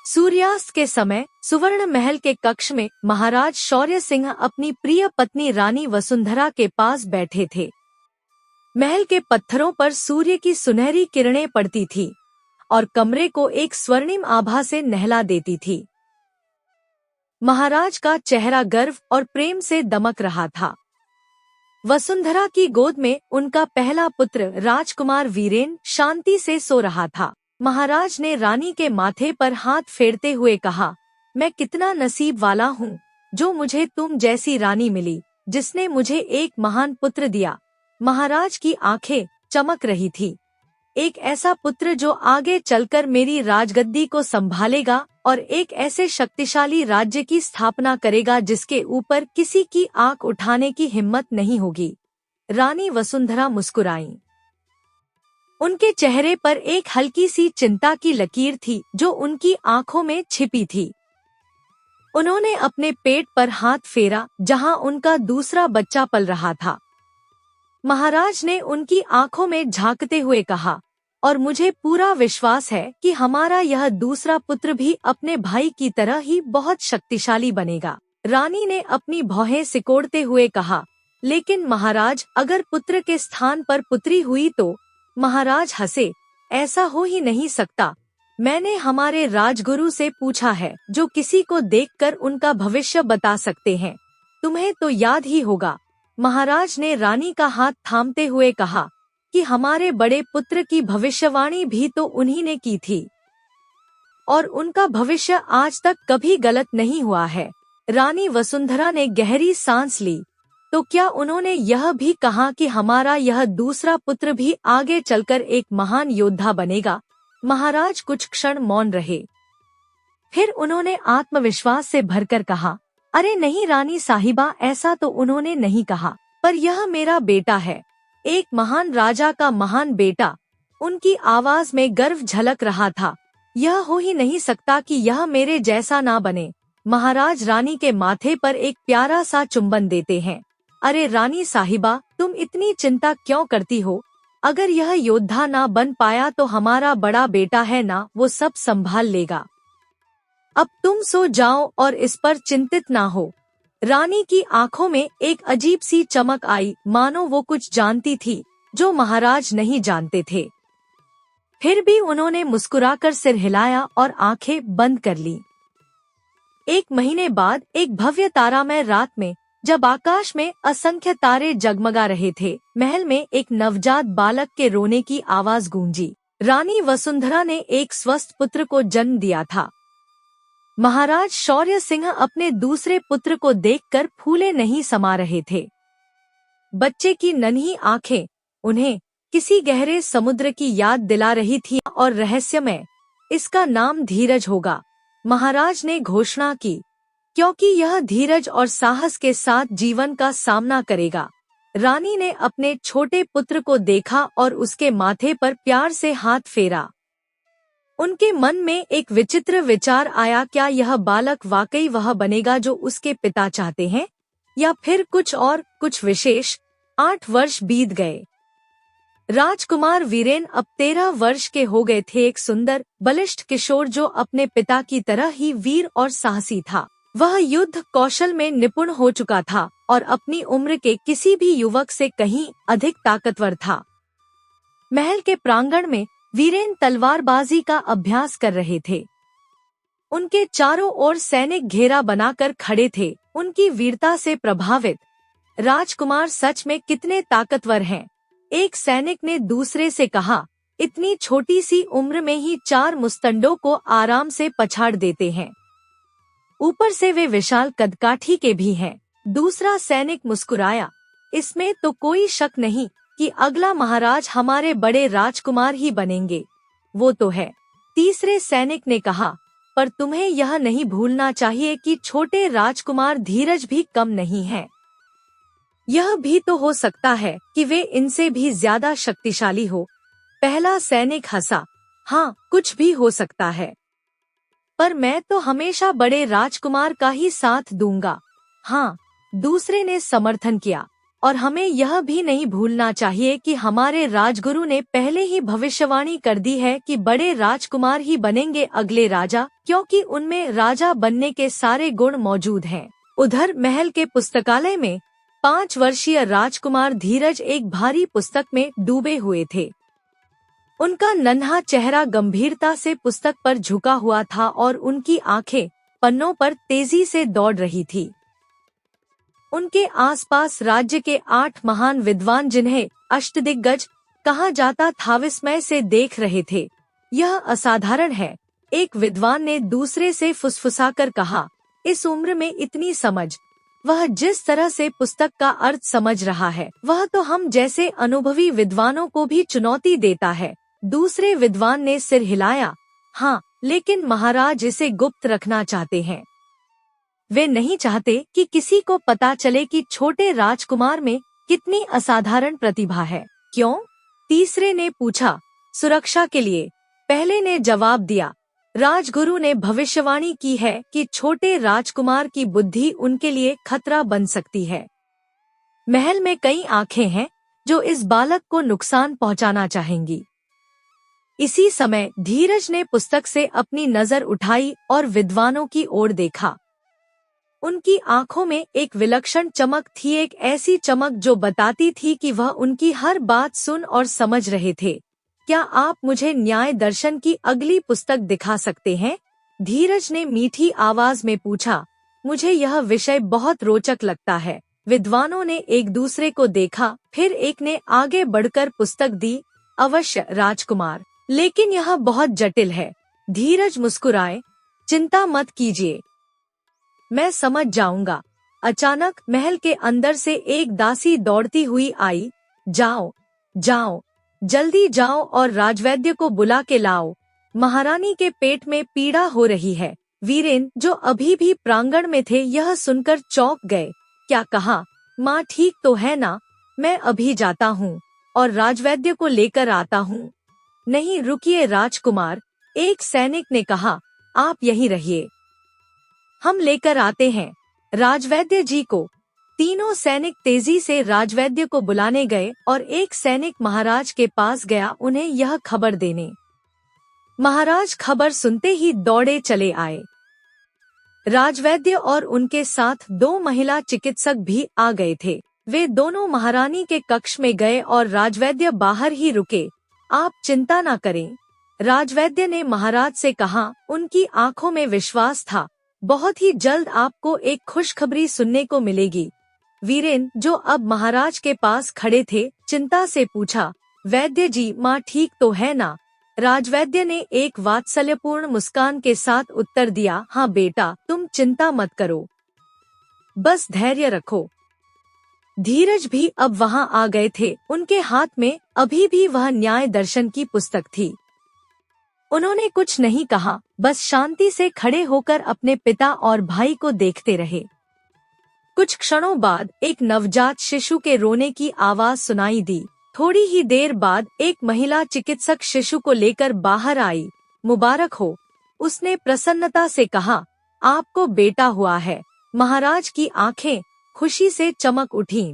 सूर्यास्त के समय सुवर्ण महल के कक्ष में महाराज शौर्य सिंह अपनी प्रिय पत्नी रानी वसुंधरा के पास बैठे थे। महल के पत्थरों पर सूर्य की सुनहरी किरणें पड़ती थी और कमरे को एक स्वर्णिम आभा से नहला देती थी। महाराज का चेहरा गर्व और प्रेम से दमक रहा था। वसुंधरा की गोद में उनका पहला पुत्र राजकुमार वीरेन शांति से सो रहा था। महाराज ने रानी के माथे पर हाथ फेरते हुए कहा, मैं कितना नसीब वाला हूँ जो मुझे तुम जैसी रानी मिली, जिसने मुझे एक महान पुत्र दिया। महाराज की आंखें चमक रही थी। एक ऐसा पुत्र जो आगे चलकर मेरी राजगद्दी को संभालेगा और एक ऐसे शक्तिशाली राज्य की स्थापना करेगा जिसके ऊपर किसी की आंख उठाने की हिम्मत नहीं होगी। रानी वसुंधरा मुस्कुराईं। उनके चेहरे पर एक हल्की सी चिंता की लकीर थी जो उनकी आंखों में छिपी थी। उन्होंने अपने पेट पर हाथ फेरा जहां उनका दूसरा बच्चा पल रहा था। महाराज ने उनकी आंखों में झांकते हुए कहा, और मुझे पूरा विश्वास है कि हमारा यह दूसरा पुत्र भी अपने भाई की तरह ही बहुत शक्तिशाली बनेगा। रानी ने अपनी भौहें सिकोड़ते हुए कहा, लेकिन महाराज, अगर पुत्र के स्थान पर पुत्री हुई तो? महाराज हंसे, ऐसा हो ही नहीं सकता। मैंने हमारे राजगुरु से पूछा है, जो किसी को देखकर उनका भविष्य बता सकते हैं। तुम्हें तो याद ही होगा। महाराज ने रानी का हाथ थामते हुए कहा कि हमारे बड़े पुत्र की भविष्यवाणी भी तो उन्हीं ने की थी और उनका भविष्य आज तक कभी गलत नहीं हुआ है। रानी वसुंधरा ने गहरी सांस ली। तो क्या उन्होंने यह भी कहा कि हमारा यह दूसरा पुत्र भी आगे चलकर एक महान योद्धा बनेगा? महाराज कुछ क्षण मौन रहे। फिर उन्होंने आत्मविश्वास से भरकर कहा, अरे नहीं रानी साहिबा, ऐसा तो उन्होंने नहीं कहा, पर यह मेरा बेटा है, एक महान राजा का महान बेटा। उनकी आवाज में गर्व झलक रहा था। यह हो ही नहीं सकता कि यह मेरे जैसा ना बने। महाराज रानी के माथे पर एक प्यारा सा चुंबन देते हैं। अरे रानी साहिबा, तुम इतनी चिंता क्यों करती हो? अगर यह योद्धा ना बन पाया तो हमारा बड़ा बेटा है ना, वो सब संभाल लेगा। अब तुम सो जाओ और इस पर चिंतित ना हो। रानी की आंखों में एक अजीब सी चमक आई, मानो वो कुछ जानती थी जो महाराज नहीं जानते थे। फिर भी उन्होंने मुस्कुराकर सिर हिलाया और आंखें बंद कर ली। 1 महीने बाद एक भव्य तारामय रात में, जब आकाश में असंख्य तारे जगमगा रहे थे, महल में एक नवजात बालक के रोने की आवाज गूंजी। रानी वसुंधरा ने एक स्वस्थ पुत्र को जन्म दिया था। महाराज शौर्य सिंह अपने दूसरे पुत्र को देखकर फूले नहीं समा रहे थे। बच्चे की नन्ही आंखें उन्हें किसी गहरे समुद्र की याद दिला रही थी और रहस्यमय, इसका नाम धीरज होगा, महाराज ने घोषणा की, क्योंकि यह धीरज और साहस के साथ जीवन का सामना करेगा। रानी ने अपने छोटे पुत्र को देखा और उसके माथे पर प्यार से हाथ फेरा। उनके मन में एक विचित्र विचार आया, क्या यह बालक वाकई वह बनेगा जो उसके पिता चाहते हैं, या फिर कुछ और, कुछ विशेष? 8 वर्ष बीत गए। राजकुमार वीरेन अब 13 वर्ष के हो गए थे। एक सुंदर बलिष्ठ किशोर जो अपने पिता की तरह ही वीर और साहसी था। वह युद्ध कौशल में निपुण हो चुका था और अपनी उम्र के किसी भी युवक से कहीं अधिक ताकतवर था। महल के प्रांगण में वीरेन तलवारबाजी का अभ्यास कर रहे थे। उनके चारों ओर सैनिक घेरा बनाकर खड़े थे, उनकी वीरता से प्रभावित। राजकुमार सच में कितने ताकतवर हैं, एक सैनिक ने दूसरे से कहा। इतनी छोटी सी उम्र में ही 4 मुस्तंडों को आराम से पछाड़ देते हैं, ऊपर से वे विशाल कदकाठी के भी हैं। दूसरा सैनिक मुस्कुराया, इसमें तो कोई शक नहीं कि अगला महाराज हमारे बड़े राजकुमार ही बनेंगे। वो तो है, तीसरे सैनिक ने कहा, पर तुम्हें यह नहीं भूलना चाहिए कि छोटे राजकुमार धीरज भी कम नहीं है। यह भी तो हो सकता है कि वे इनसे भी ज्यादा शक्तिशाली हो। पहला सैनिक हंसा, हाँ, कुछ भी हो सकता है, पर मैं तो हमेशा बड़े राजकुमार का ही साथ दूंगा। हाँ, दूसरे ने समर्थन किया, और हमें यह भी नहीं भूलना चाहिए कि हमारे राजगुरु ने पहले ही भविष्यवाणी कर दी है कि बड़े राजकुमार ही बनेंगे अगले राजा, क्योंकि उनमें राजा बनने के सारे गुण मौजूद हैं। उधर महल के पुस्तकालय में 5 वर्षीय राजकुमार धीरज एक भारी पुस्तक में डूबे हुए थे। उनका नन्हा चेहरा गंभीरता से पुस्तक पर झुका हुआ था और उनकी आंखें पन्नों पर तेजी से दौड़ रही थी। उनके आसपास राज्य के 8 महान विद्वान, जिन्हें अष्टदिग्गज कहा जाता था, विस्मय से देख रहे थे। यह असाधारण है, एक विद्वान ने दूसरे से फुसफुसाकर कहा। इस उम्र में इतनी समझ, वह जिस तरह से पुस्तक का अर्थ समझ रहा है, वह तो हम जैसे अनुभवी विद्वानों को भी चुनौती देता है। दूसरे विद्वान ने सिर हिलाया। हाँ, लेकिन महाराज इसे गुप्त रखना चाहते हैं। वे नहीं चाहते कि किसी को पता चले कि छोटे राजकुमार में कितनी असाधारण प्रतिभा है। क्यों? तीसरे ने पूछा। सुरक्षा के लिए, पहले ने जवाब दिया। राजगुरु ने भविष्यवाणी की है कि छोटे राजकुमार की बुद्धि उनके लिए खतरा बन सकती है। महल में कई आंखें हैं जो इस बालक को नुकसान पहुंचाना चाहेंगी। इसी समय धीरज ने पुस्तक से अपनी नजर उठाई और विद्वानों की ओर देखा। उनकी आंखों में एक विलक्षण चमक थी, एक ऐसी चमक जो बताती थी कि वह उनकी हर बात सुन और समझ रहे थे। क्या आप मुझे न्याय दर्शन की अगली पुस्तक दिखा सकते हैं? धीरज ने मीठी आवाज में पूछा। मुझे यह विषय बहुत रोचक लगता है। विद्वानों ने एक दूसरे को देखा, फिर एक ने आगे बढ़कर पुस्तक दी। अवश्य राजकुमार, लेकिन यह बहुत जटिल है। धीरज मुस्कुराए। चिंता मत कीजिए, मैं समझ जाऊंगा। अचानक महल के अंदर से एक दासी दौड़ती हुई आई। जाओ जाओ, जल्दी जाओ और राजवैद्य को बुला के लाओ। महारानी के पेट में पीड़ा हो रही है। वीरेन, जो अभी भी प्रांगण में थे, यह सुनकर चौंक गए। क्या कहा? माँ ठीक तो है ना? मैं अभी जाता हूँ और राजवैद्य को लेकर आता हूँ। नहीं रुकिए राजकुमार, एक सैनिक ने कहा। आप यहीं रहिए, हम लेकर आते हैं राजवैद्य जी को। तीनों सैनिक तेजी से राजवैद्य को बुलाने गए और एक सैनिक महाराज के पास गया उन्हें यह खबर देने। महाराज खबर सुनते ही दौड़े चले आए। राजवैद्य और उनके साथ 2 महिला चिकित्सक भी आ गए थे। वे दोनों महारानी के कक्ष में गए और राजवैद्य बाहर ही रुके। आप चिंता न करें, राजवैद्य ने महाराज से कहा। उनकी आंखों में विश्वास था। बहुत ही जल्द आपको एक खुशखबरी सुनने को मिलेगी। वीरेन, जो अब महाराज के पास खड़े थे, चिंता से पूछा। वैद्य जी, माँ ठीक तो है ना? राजवैद्य ने एक वात्सल्यपूर्ण मुस्कान के साथ उत्तर दिया। हाँ बेटा, तुम चिंता मत करो, बस धैर्य रखो। धीरज भी अब वहाँ आ गए थे। उनके हाथ में अभी भी वह न्याय दर्शन की पुस्तक थी। उन्होंने कुछ नहीं कहा, बस शांति से खड़े होकर अपने पिता और भाई को देखते रहे। कुछ क्षणों बाद एक नवजात शिशु के रोने की आवाज सुनाई दी। थोड़ी ही देर बाद एक महिला चिकित्सक शिशु को लेकर बाहर आई। मुबारक हो, उसने प्रसन्नता से कहा। आपको बेटा हुआ है। महाराज की आंखें खुशी से चमक उठीं।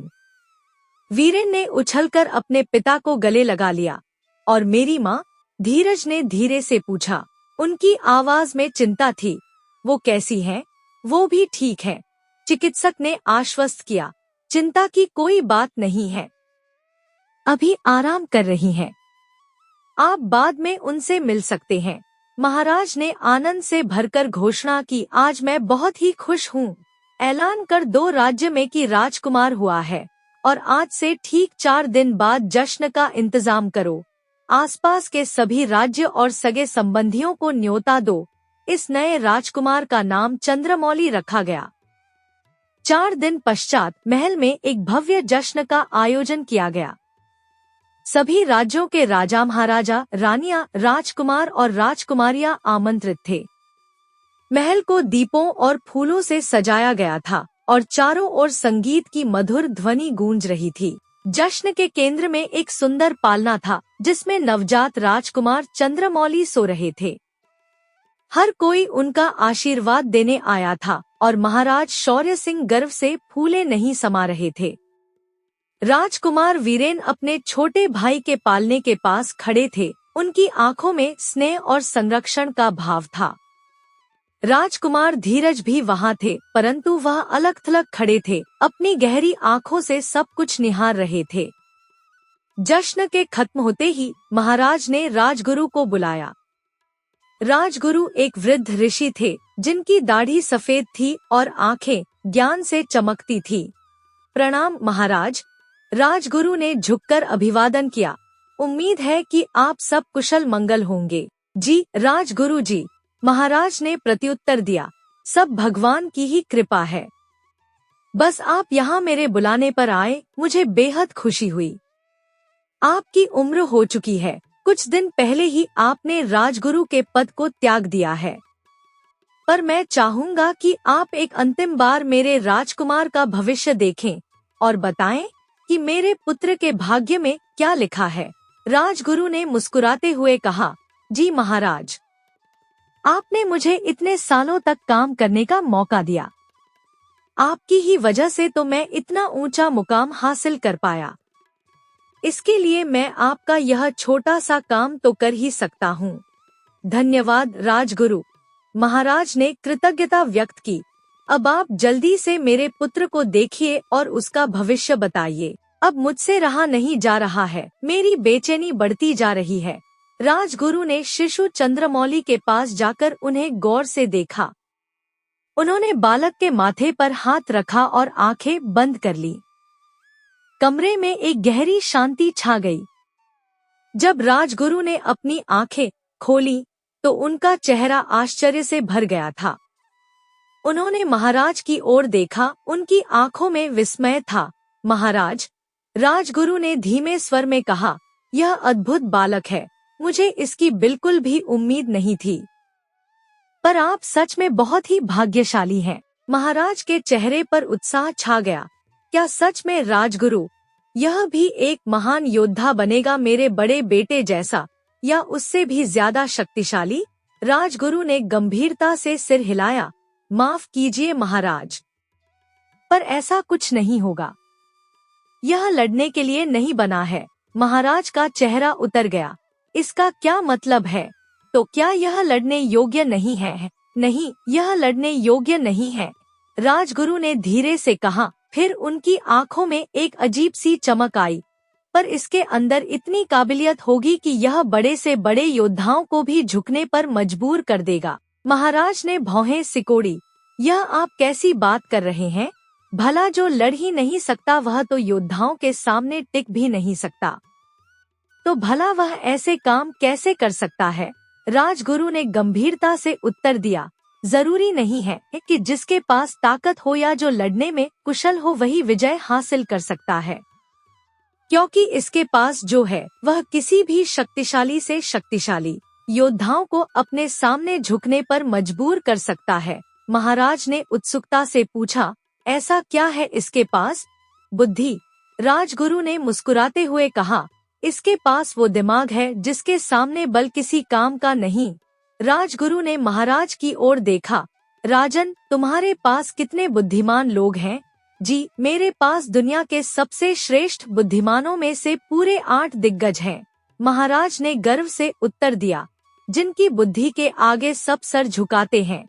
वीरेन ने उछलकर अपने पिता को गले लगा लिया। और मेरी माँ? धीरज ने धीरे से पूछा। उनकी आवाज में चिंता थी। वो कैसी हैं? वो भी ठीक है, चिकित्सक ने आश्वस्त किया। चिंता की कोई बात नहीं है, अभी आराम कर रही हैं। आप बाद में उनसे मिल सकते हैं। महाराज ने आनंद से भरकर घोषणा की। आज मैं बहुत ही खुश हूँ। ऐलान कर दो राज्य में कि राजकुमार हुआ है और आज से ठीक 4 दिन बाद जश्न का इंतजाम करो। आसपास के सभी राज्य और सगे संबंधियों को न्योता दो। इस नए राजकुमार का नाम चंद्रमौली रखा गया। 4 दिन पश्चात महल में एक भव्य जश्न का आयोजन किया गया। सभी राज्यों के राजा, महाराजा, रानियां, राजकुमार और राजकुमारियां आमंत्रित थे। महल को दीपों और फूलों से सजाया गया था और चारों ओर संगीत की मधुर ध्वनि गूंज रही थी। जश्न के केंद्र में एक सुंदर पालना था जिसमें नवजात राजकुमार चंद्रमौली सो रहे थे। हर कोई उनका आशीर्वाद देने आया था और महाराज शौर्य सिंह गर्व से फूले नहीं समा रहे थे। राजकुमार वीरेन अपने छोटे भाई के पालने के पास खड़े थे। उनकी आंखों में स्नेह और संरक्षण का भाव था। राजकुमार धीरज भी वहां थे, परंतु वह अलग थलग खड़े थे, अपनी गहरी आंखों से सब कुछ निहार रहे थे। जश्न के खत्म होते ही महाराज ने राजगुरु को बुलाया। राजगुरु एक वृद्ध ऋषि थे, जिनकी दाढ़ी सफेद थी और आंखें ज्ञान से चमकती थी। प्रणाम महाराज। राजगुरु ने झुककर अभिवादन किया। उम्मीद है कि आप सब कुशल मंगल होंगे। जी राजगुरु जी, महाराज ने प्रत्युत्तर दिया। सब भगवान की ही कृपा है। बस आप यहाँ मेरे बुलाने पर आए, मुझे बेहद खुशी हुई। आपकी उम्र हो चुकी है, कुछ दिन पहले ही आपने राजगुरु के पद को त्याग दिया है, पर मैं चाहूंगा कि आप एक अंतिम बार मेरे राजकुमार का भविष्य देखें और बताएं कि मेरे पुत्र के भाग्य में क्या लिखा है। राजगुरु ने मुस्कुराते हुए कहा, जी महाराज, आपने मुझे इतने सालों तक काम करने का मौका दिया। आपकी ही वजह से तो मैं इतना ऊंचा मुकाम हासिल कर पाया। इसके लिए मैं आपका यह छोटा सा काम तो कर ही सकता हूँ। धन्यवाद राजगुरु, महाराज ने कृतज्ञता व्यक्त की। अब आप जल्दी से मेरे पुत्र को देखिए और उसका भविष्य बताइए। अब मुझसे रहा नहीं जा रहा है, मेरी बेचैनी बढ़ती जा रही है। राजगुरु ने शिशु चंद्रमौली के पास जाकर उन्हें गौर से देखा। उन्होंने बालक के माथे पर हाथ रखा और आंखें बंद कर ली। कमरे में एक गहरी शांति छा गई। जब राजगुरु ने अपनी आंखें खोली तो उनका चेहरा आश्चर्य से भर गया था। उन्होंने महाराज की ओर देखा, उनकी आंखों में विस्मय था। महाराज, राजगुरु ने धीमे स्वर में कहा, यह अद्भुत बालक है, मुझे इसकी बिल्कुल भी उम्मीद नहीं थी। पर आप सच में बहुत ही भाग्यशाली हैं। महाराज के चेहरे पर उत्साह छा गया। क्या सच में राजगुरु, यह भी एक महान योद्धा बनेगा, मेरे बड़े बेटे जैसा या उससे भी ज्यादा शक्तिशाली? राजगुरु ने गंभीरता से सिर हिलाया। माफ कीजिए महाराज, पर ऐसा कुछ नहीं होगा। यह लड़ने के लिए नहीं बना है। महाराज का चेहरा उतर गया। इसका क्या मतलब है? तो क्या यह लड़ने योग्य नहीं है? नहीं, यह लड़ने योग्य नहीं है, राजगुरु ने धीरे से कहा। फिर उनकी आंखों में एक अजीब सी चमक आई। पर इसके अंदर इतनी काबिलियत होगी कि यह बड़े से बड़े योद्धाओं को भी झुकने पर मजबूर कर देगा। महाराज ने भौहें सिकोड़ी। यह आप कैसी बात कर रहे हैं? भला जो लड़ ही नहीं सकता वह तो योद्धाओं के सामने टिक भी नहीं सकता, तो भला वह ऐसे काम कैसे कर सकता है? राजगुरु ने गंभीरता से उत्तर दिया। जरूरी नहीं है कि जिसके पास ताकत हो या जो लड़ने में कुशल हो वही विजय हासिल कर सकता है, क्योंकि इसके पास जो है वह किसी भी शक्तिशाली से शक्तिशाली योद्धाओं को अपने सामने झुकने पर मजबूर कर सकता है। महाराज ने उत्सुकता से पूछा, ऐसा क्या है इसके पास? बुद्धि, राजगुरु ने मुस्कुराते हुए कहा। इसके पास वो दिमाग है जिसके सामने बल किसी काम का नहीं। राजगुरु ने महाराज की ओर देखा। राजन, तुम्हारे पास कितने बुद्धिमान लोग हैं? जी, मेरे पास दुनिया के सबसे श्रेष्ठ बुद्धिमानों में से पूरे 8 दिग्गज हैं, महाराज ने गर्व से उत्तर दिया। जिनकी बुद्धि के आगे सब सर झुकाते हैं,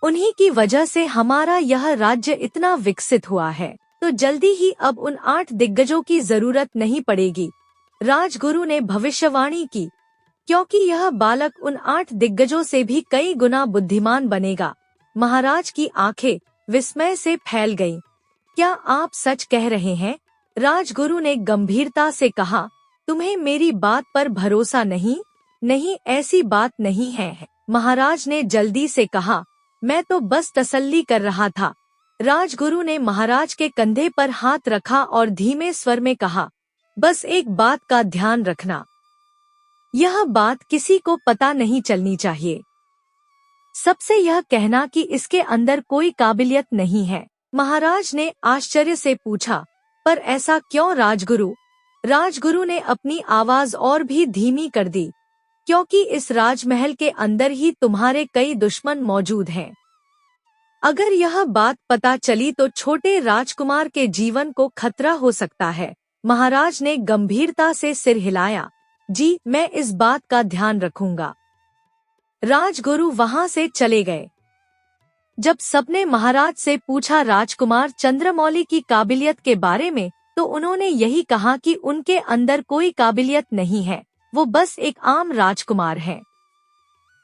उन्हीं की वजह से हमारा यह राज्य इतना विकसित हुआ है। तो जल्दी ही अब उन 8 दिग्गजों की जरूरत नहीं पड़ेगी, राजगुरु ने भविष्यवाणी की, क्योंकि यह बालक उन 8 दिग्गजों से भी कई गुना बुद्धिमान बनेगा। महाराज की आंखें विस्मय से फैल गईं। क्या आप सच कह रहे हैं? राजगुरु ने गंभीरता से कहा। तुम्हें मेरी बात पर भरोसा नहीं? नहीं, ऐसी बात नहीं है, महाराज ने जल्दी से कहा। मैं तो बस तसल्ली कर रहा था। राजगुरु ने महाराज के कंधे पर हाथ रखा और धीमे स्वर में कहा, बस एक बात का ध्यान रखना, यह बात किसी को पता नहीं चलनी चाहिए। सबसे यह कहना कि इसके अंदर कोई काबिलियत नहीं है। महाराज ने आश्चर्य से पूछा, पर ऐसा क्यों राजगुरु? राजगुरु ने अपनी आवाज और भी धीमी कर दी, क्योंकि इस राजमहल के अंदर ही तुम्हारे कई दुश्मन मौजूद हैं। अगर यह बात पता चली तो छोटे राजकुमार के जीवन को खतरा हो सकता है। महाराज ने गंभीरता से सिर हिलाया। जी, मैं इस बात का ध्यान रखूंगा। राजगुरु वहां से चले गए। जब सबने महाराज से पूछा राजकुमार चंद्रमौली की काबिलियत के बारे में, तो उन्होंने यही कहा कि उनके अंदर कोई काबिलियत नहीं है, वो बस एक आम राजकुमार है।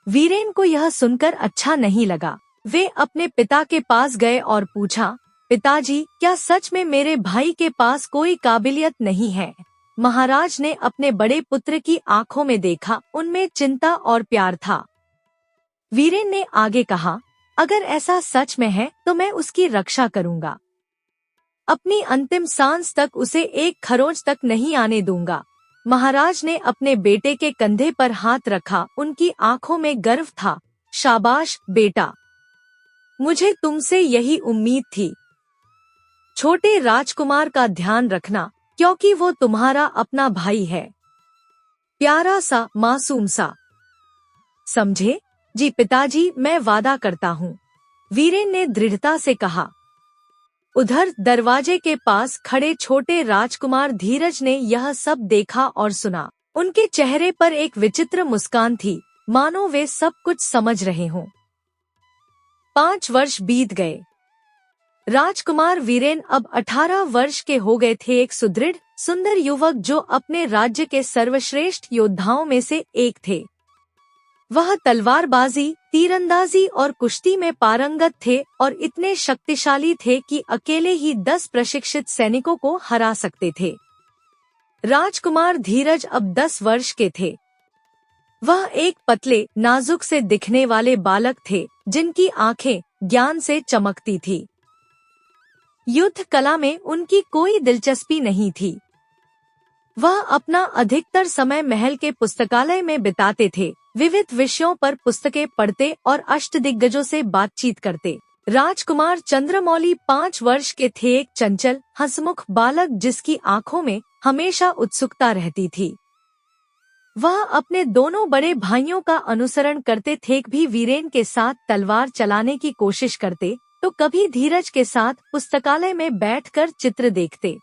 वीरेन को यह सुनकर अच्छा नहीं लगा। वे अपने पिता के पास गए और पूछा, पिताजी, क्या सच में मेरे भाई के पास कोई काबिलियत नहीं है? महाराज ने अपने बड़े पुत्र की आंखों में देखा, उनमें चिंता और प्यार था। वीरेन ने आगे कहा, अगर ऐसा सच में है तो मैं उसकी रक्षा करूंगा। अपनी अंतिम सांस तक उसे एक खरोंच तक नहीं आने दूंगा। महाराज ने अपने बेटे के कंधे पर हाथ रखा, उनकी आंखों में गर्व था। शाबाश बेटा, मुझे तुमसे यही उम्मीद थी। छोटे राजकुमार का ध्यान रखना, क्योंकि वो तुम्हारा अपना भाई है, प्यारा सा, मासूम सा। समझे? जी पिताजी, मैं वादा करता हूँ, वीरेन ने दृढ़ता से कहा। उधर दरवाजे के पास खड़े छोटे राजकुमार धीरज ने यह सब देखा और सुना। उनके चेहरे पर एक विचित्र मुस्कान थी, मानो वे सब कुछ समझ रहे हों। 5 वर्ष बीत गए। राजकुमार वीरेन अब 18 वर्ष के हो गए थे। एक सुदृढ़, सुंदर युवक जो अपने राज्य के सर्वश्रेष्ठ योद्धाओं में से एक थे। वह तलवारबाजी, तीरंदाजी और कुश्ती में पारंगत थे और इतने शक्तिशाली थे कि अकेले ही 10 प्रशिक्षित सैनिकों को हरा सकते थे। राजकुमार धीरज अब 10 वर्ष के थे। वह एक पतले, नाजुक से दिखने वाले बालक थे, जिनकी आंखें ज्ञान से चमकती थी। युद्ध कला में उनकी कोई दिलचस्पी नहीं थी। वह अपना अधिकतर समय महल के पुस्तकालय में बिताते थे, विविध विषयों पर पुस्तकें पढ़ते और अष्टदिग्गजों से बातचीत करते। राजकुमार चंद्रमौली 5 वर्ष के थे, एक चंचल, हंसमुख बालक जिसकी आंखों में हमेशा उत्सुकता रहती थी। वह अपने दोनों बड़े भाइयों का अनुसरण करते थे, भी वीरेन के साथ तलवार चलाने की कोशिश करते तो कभी धीरज के साथ पुस्तकालय में बैठकर चित्र देखते।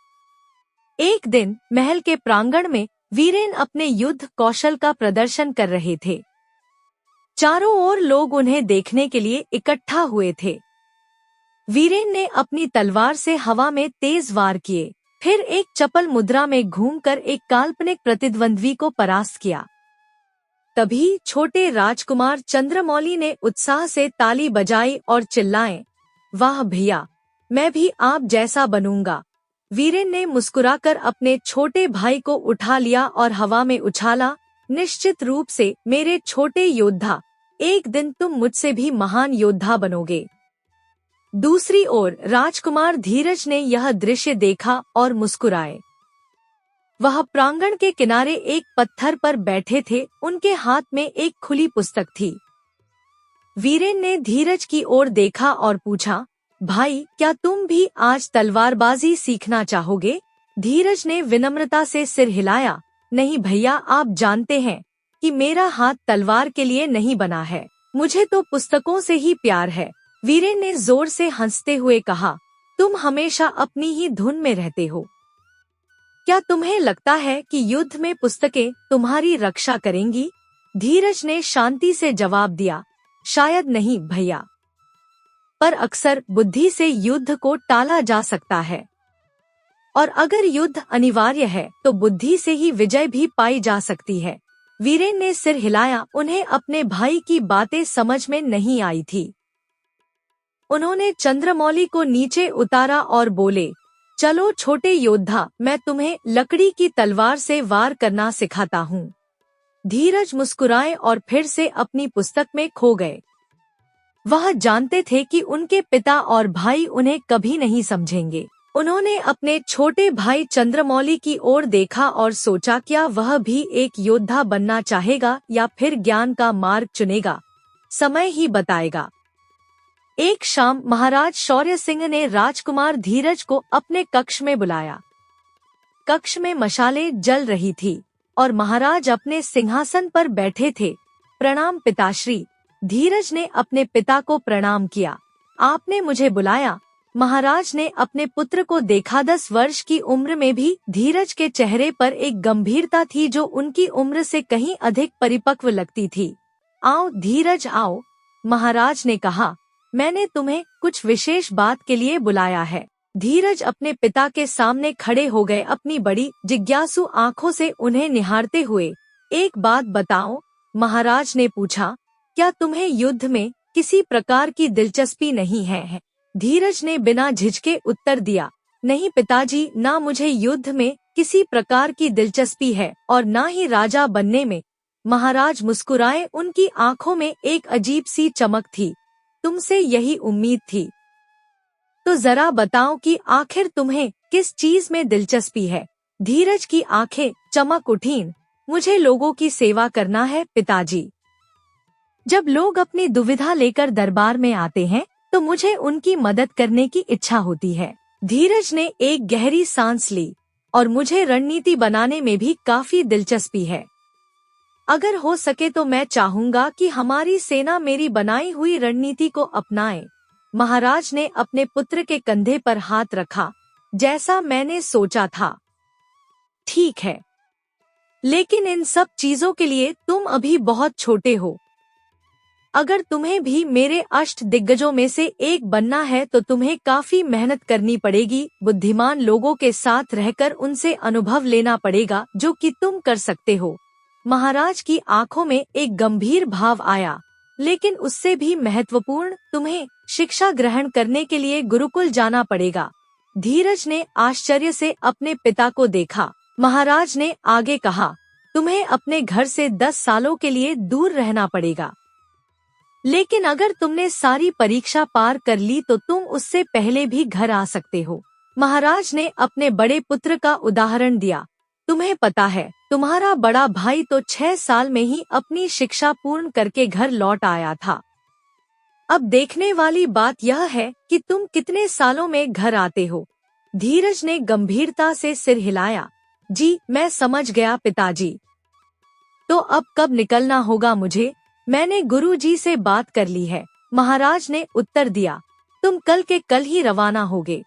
एक दिन महल के प्रांगण में वीरेन अपने युद्ध कौशल का प्रदर्शन कर रहे थे। चारों ओर लोग उन्हें देखने के लिए इकट्ठा हुए थे। वीरेन ने अपनी तलवार से हवा में तेज वार किए, फिर एक चपल मुद्रा में घूमकर एक काल्पनिक प्रतिद्वंद्वी को परास्त किया। तभी छोटे राजकुमार चंद्रमौली ने उत्साह से ताली बजाई और चिल्लाए, वाह भैया, मैं भी आप जैसा बनूंगा। वीरेन ने मुस्कुराकर अपने छोटे भाई को उठा लिया और हवा में उछाला, निश्चित रूप से मेरे छोटे योद्धा, एक दिन तुम मुझसे भी महान योद्धा बनोगे। दूसरी ओर राजकुमार धीरज ने यह दृश्य देखा और मुस्कुराए। वह प्रांगण के किनारे एक पत्थर पर बैठे थे, उनके हाथ में एक खुली पुस्तक थी। वीरेन ने धीरज की ओर देखा और पूछा, भाई, क्या तुम भी आज तलवारबाजी सीखना चाहोगे? धीरज ने विनम्रता से सिर हिलाया, नहीं भैया, आप जानते हैं कि मेरा हाथ तलवार के लिए नहीं बना है, मुझे तो पुस्तकों से ही प्यार है। वीरेन ने जोर से हंसते हुए कहा, तुम हमेशा अपनी ही धुन में रहते हो। क्या तुम्हें लगता है कि युद्ध में पुस्तकें तुम्हारी रक्षा करेंगी? धीरज ने शांति से जवाब दिया, शायद नहीं भैया, पर अक्सर बुद्धि से युद्ध को टाला जा सकता है, और अगर युद्ध अनिवार्य है तो बुद्धि से ही विजय भी पाई जा सकती है। वीरेन ने सिर हिलाया, उन्हें अपने भाई की बातें समझ में नहीं आई थी। उन्होंने चंद्रमौली को नीचे उतारा और बोले, चलो छोटे योद्धा, मैं तुम्हें लकड़ी की तलवार से वार करना सिखाता हूँ। धीरज मुस्कुराए और फिर से अपनी पुस्तक में खो गए। वह जानते थे कि उनके पिता और भाई उन्हें कभी नहीं समझेंगे। उन्होंने अपने छोटे भाई चंद्रमौली की ओर देखा और सोचा, क्या वह भी एक योद्धा बनना चाहेगा या फिर ज्ञान का मार्ग चुनेगा? समय ही बताएगा। एक शाम महाराज शौर्य सिंह ने राजकुमार धीरज को अपने कक्ष में बुलाया। कक्ष में मशालें जल रही थी और महाराज अपने सिंहासन पर बैठे थे। प्रणाम पिताश्री। धीरज ने अपने पिता को प्रणाम किया। आपने मुझे बुलाया। महाराज ने अपने पुत्र को देखा। 10 वर्ष की उम्र में भी धीरज के चेहरे पर एक गंभीरता थी जो उनकी उम्र से कहीं अधिक परिपक्व लगती थी। आओ धीरज आओ, महाराज ने कहा, मैंने तुम्हें कुछ विशेष बात के लिए बुलाया है। धीरज अपने पिता के सामने खड़े हो गए, अपनी बड़ी जिज्ञासु आंखों से उन्हें निहारते हुए। एक बात बताओ, महाराज ने पूछा, क्या तुम्हें युद्ध में किसी प्रकार की दिलचस्पी नहीं है? धीरज ने बिना झिझके उत्तर दिया, नहीं पिताजी, ना मुझे युद्ध में किसी प्रकार की दिलचस्पी है और ना ही राजा बनने में। महाराज मुस्कुराए, उनकी आंखों में एक अजीब सी चमक थी। तुमसे यही उम्मीद थी। तो जरा बताओ कि आखिर तुम्हें किस चीज में दिलचस्पी है? धीरज की आंखें चमक उठीं। मुझे लोगों की सेवा करना है पिताजी। जब लोग अपनी दुविधा लेकर दरबार में आते हैं तो मुझे उनकी मदद करने की इच्छा होती है। धीरज ने एक गहरी सांस ली। और मुझे रणनीति बनाने में भी काफी दिलचस्पी है। अगर हो सके तो मैं चाहूंगा कि हमारी सेना मेरी बनाई हुई रणनीति को अपनाए। महाराज ने अपने पुत्र के कंधे पर हाथ रखा। जैसा मैंने सोचा था। ठीक है, लेकिन इन सब चीजों के लिए तुम अभी बहुत छोटे हो। अगर तुम्हें भी मेरे अष्ट दिग्गजों में से एक बनना है तो तुम्हें काफी मेहनत करनी पड़ेगी। बुद्धिमान लोगों के साथ रहकर उनसे अनुभव लेना पड़ेगा जो कि तुम कर सकते हो। महाराज की आंखों में एक गंभीर भाव आया। लेकिन उससे भी महत्वपूर्ण, तुम्हें शिक्षा ग्रहण करने के लिए गुरुकुल जाना पड़ेगा। धीरज ने आश्चर्य से अपने पिता को देखा। महाराज ने आगे कहा, तुम्हें अपने घर से 10 सालों के लिए दूर रहना पड़ेगा। लेकिन अगर तुमने सारी परीक्षा पार कर ली तो तुम उससे पहले भी घर आ सकते हो। महाराज ने अपने बड़े पुत्र का उदाहरण दिया। तुम्हें पता है, तुम्हारा बड़ा भाई तो 6 साल में ही अपनी शिक्षा पूर्ण करके घर लौट आया था। अब देखने वाली बात यह है कि तुम कितने सालों में घर आते हो। धीरज ने गंभीरता से सिर हिलाया। जी, मैं समझ गया पिताजी। तो अब कब निकलना होगा मुझे? मैंने गुरुजी से बात कर ली है, महाराज ने उत्तर दिया। तुम कल के कल ही रवाना होगे।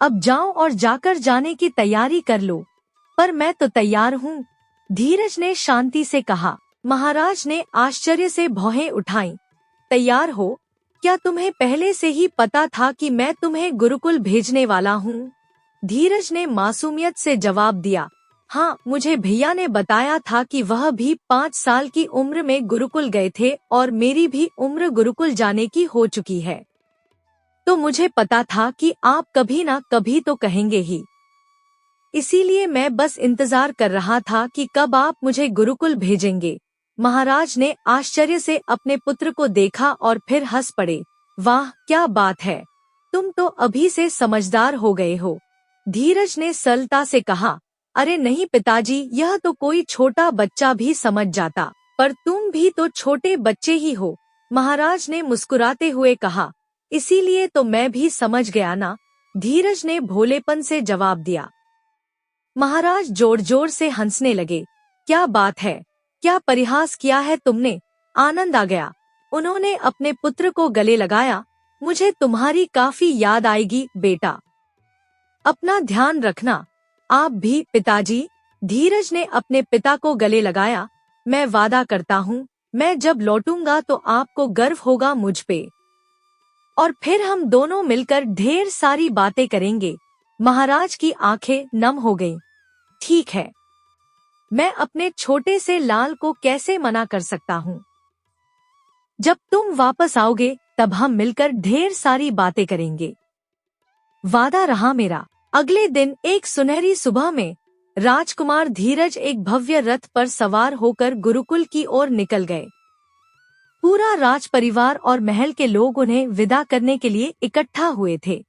अब जाओ और जाकर जाने की तैयारी कर लो। पर मैं तो तैयार हूँ, धीरज ने शांति से कहा। महाराज ने आश्चर्य से भौहें उठाईं। तैयार हो? क्या तुम्हें पहले से ही पता था कि मैं तुम्हें गुरुकुल भेजने वाला हूँ? धीरज ने मासूमियत से जवाब दिया। हाँ, मुझे भैया ने बताया था कि वह भी 5 साल की उम्र में गुरुकुल गए थे और मेरी भी उम्र गुरुकुल जाने की हो चुकी है। तो मुझे पता था कि आप कभी ना कभी तो कहेंगे ही। इसीलिए मैं बस इंतजार कर रहा था कि कब आप मुझे गुरुकुल भेजेंगे। महाराज ने आश्चर्य से अपने पुत्र को देखा और फिर हंस पड़े। वाह, क्या बात है, तुम तो अभी से समझदार हो गए हो। धीरज ने सरलता से कहा, अरे नहीं पिताजी, यह तो कोई छोटा बच्चा भी समझ जाता, पर तुम भी तो छोटे बच्चे ही हो। महाराज ने मुस्कुराते हुए कहा, इसीलिए तो मैं भी समझ गया ना, धीरज ने भोलेपन से जवाब दिया। महाराज जोर जोर से हंसने लगे। क्या बात है, क्या परिहास किया है तुमने? आनंद आ गया। उन्होंने अपने पुत्र को गले लगाया। मुझे तुम्हारी काफी याद आएगी बेटा। अपना ध्यान रखना। आप भी पिताजी। धीरज ने अपने पिता को गले लगाया। मैं वादा करता हूँ, मैं जब लौटूंगा तो आपको गर्व होगा मुझ पे। और फिर हम दोनों मिलकर ढेर सारी बातें करेंगे। महाराज की आंखें नम हो गईं। ठीक है, मैं अपने छोटे से लाल को कैसे मना कर सकता हूँ। जब तुम वापस आओगे तब हम मिलकर ढेर सारी बातें करेंगे। वादा रहा मेरा। अगले दिन एक सुनहरी सुबह में राजकुमार धीरज एक भव्य रथ पर सवार होकर गुरुकुल की ओर निकल गए। पूरा राज परिवार और महल के लोग उन्हें विदा करने के लिए इकट्ठा हुए थे।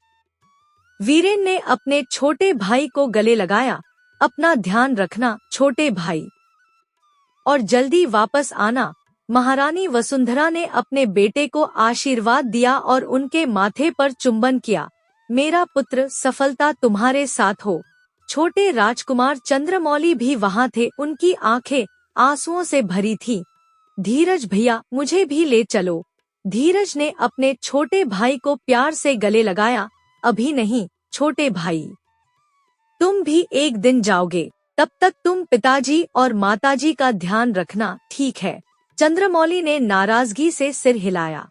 वीरेन ने अपने छोटे भाई को गले लगाया। अपना ध्यान रखना छोटे भाई, और जल्दी वापस आना। महारानी वसुंधरा ने अपने बेटे को आशीर्वाद दिया और उनके माथे पर चुंबन किया। मेरा पुत्र, सफलता तुम्हारे साथ हो। छोटे राजकुमार चंद्रमौली भी वहाँ थे। उनकी आंखें आंसुओं से भरी थीं। धीरज भैया, मुझे भी ले चलो, धीरज ने अपने छोटे भाई को प्यार से गले लगाया। अभी नहीं छोटे भाई, तुम भी एक दिन जाओगे, तब तक तुम पिताजी और माताजी का ध्यान रखना, ठीक है? चंद्रमौली ने नाराजगी से सिर हिलाया।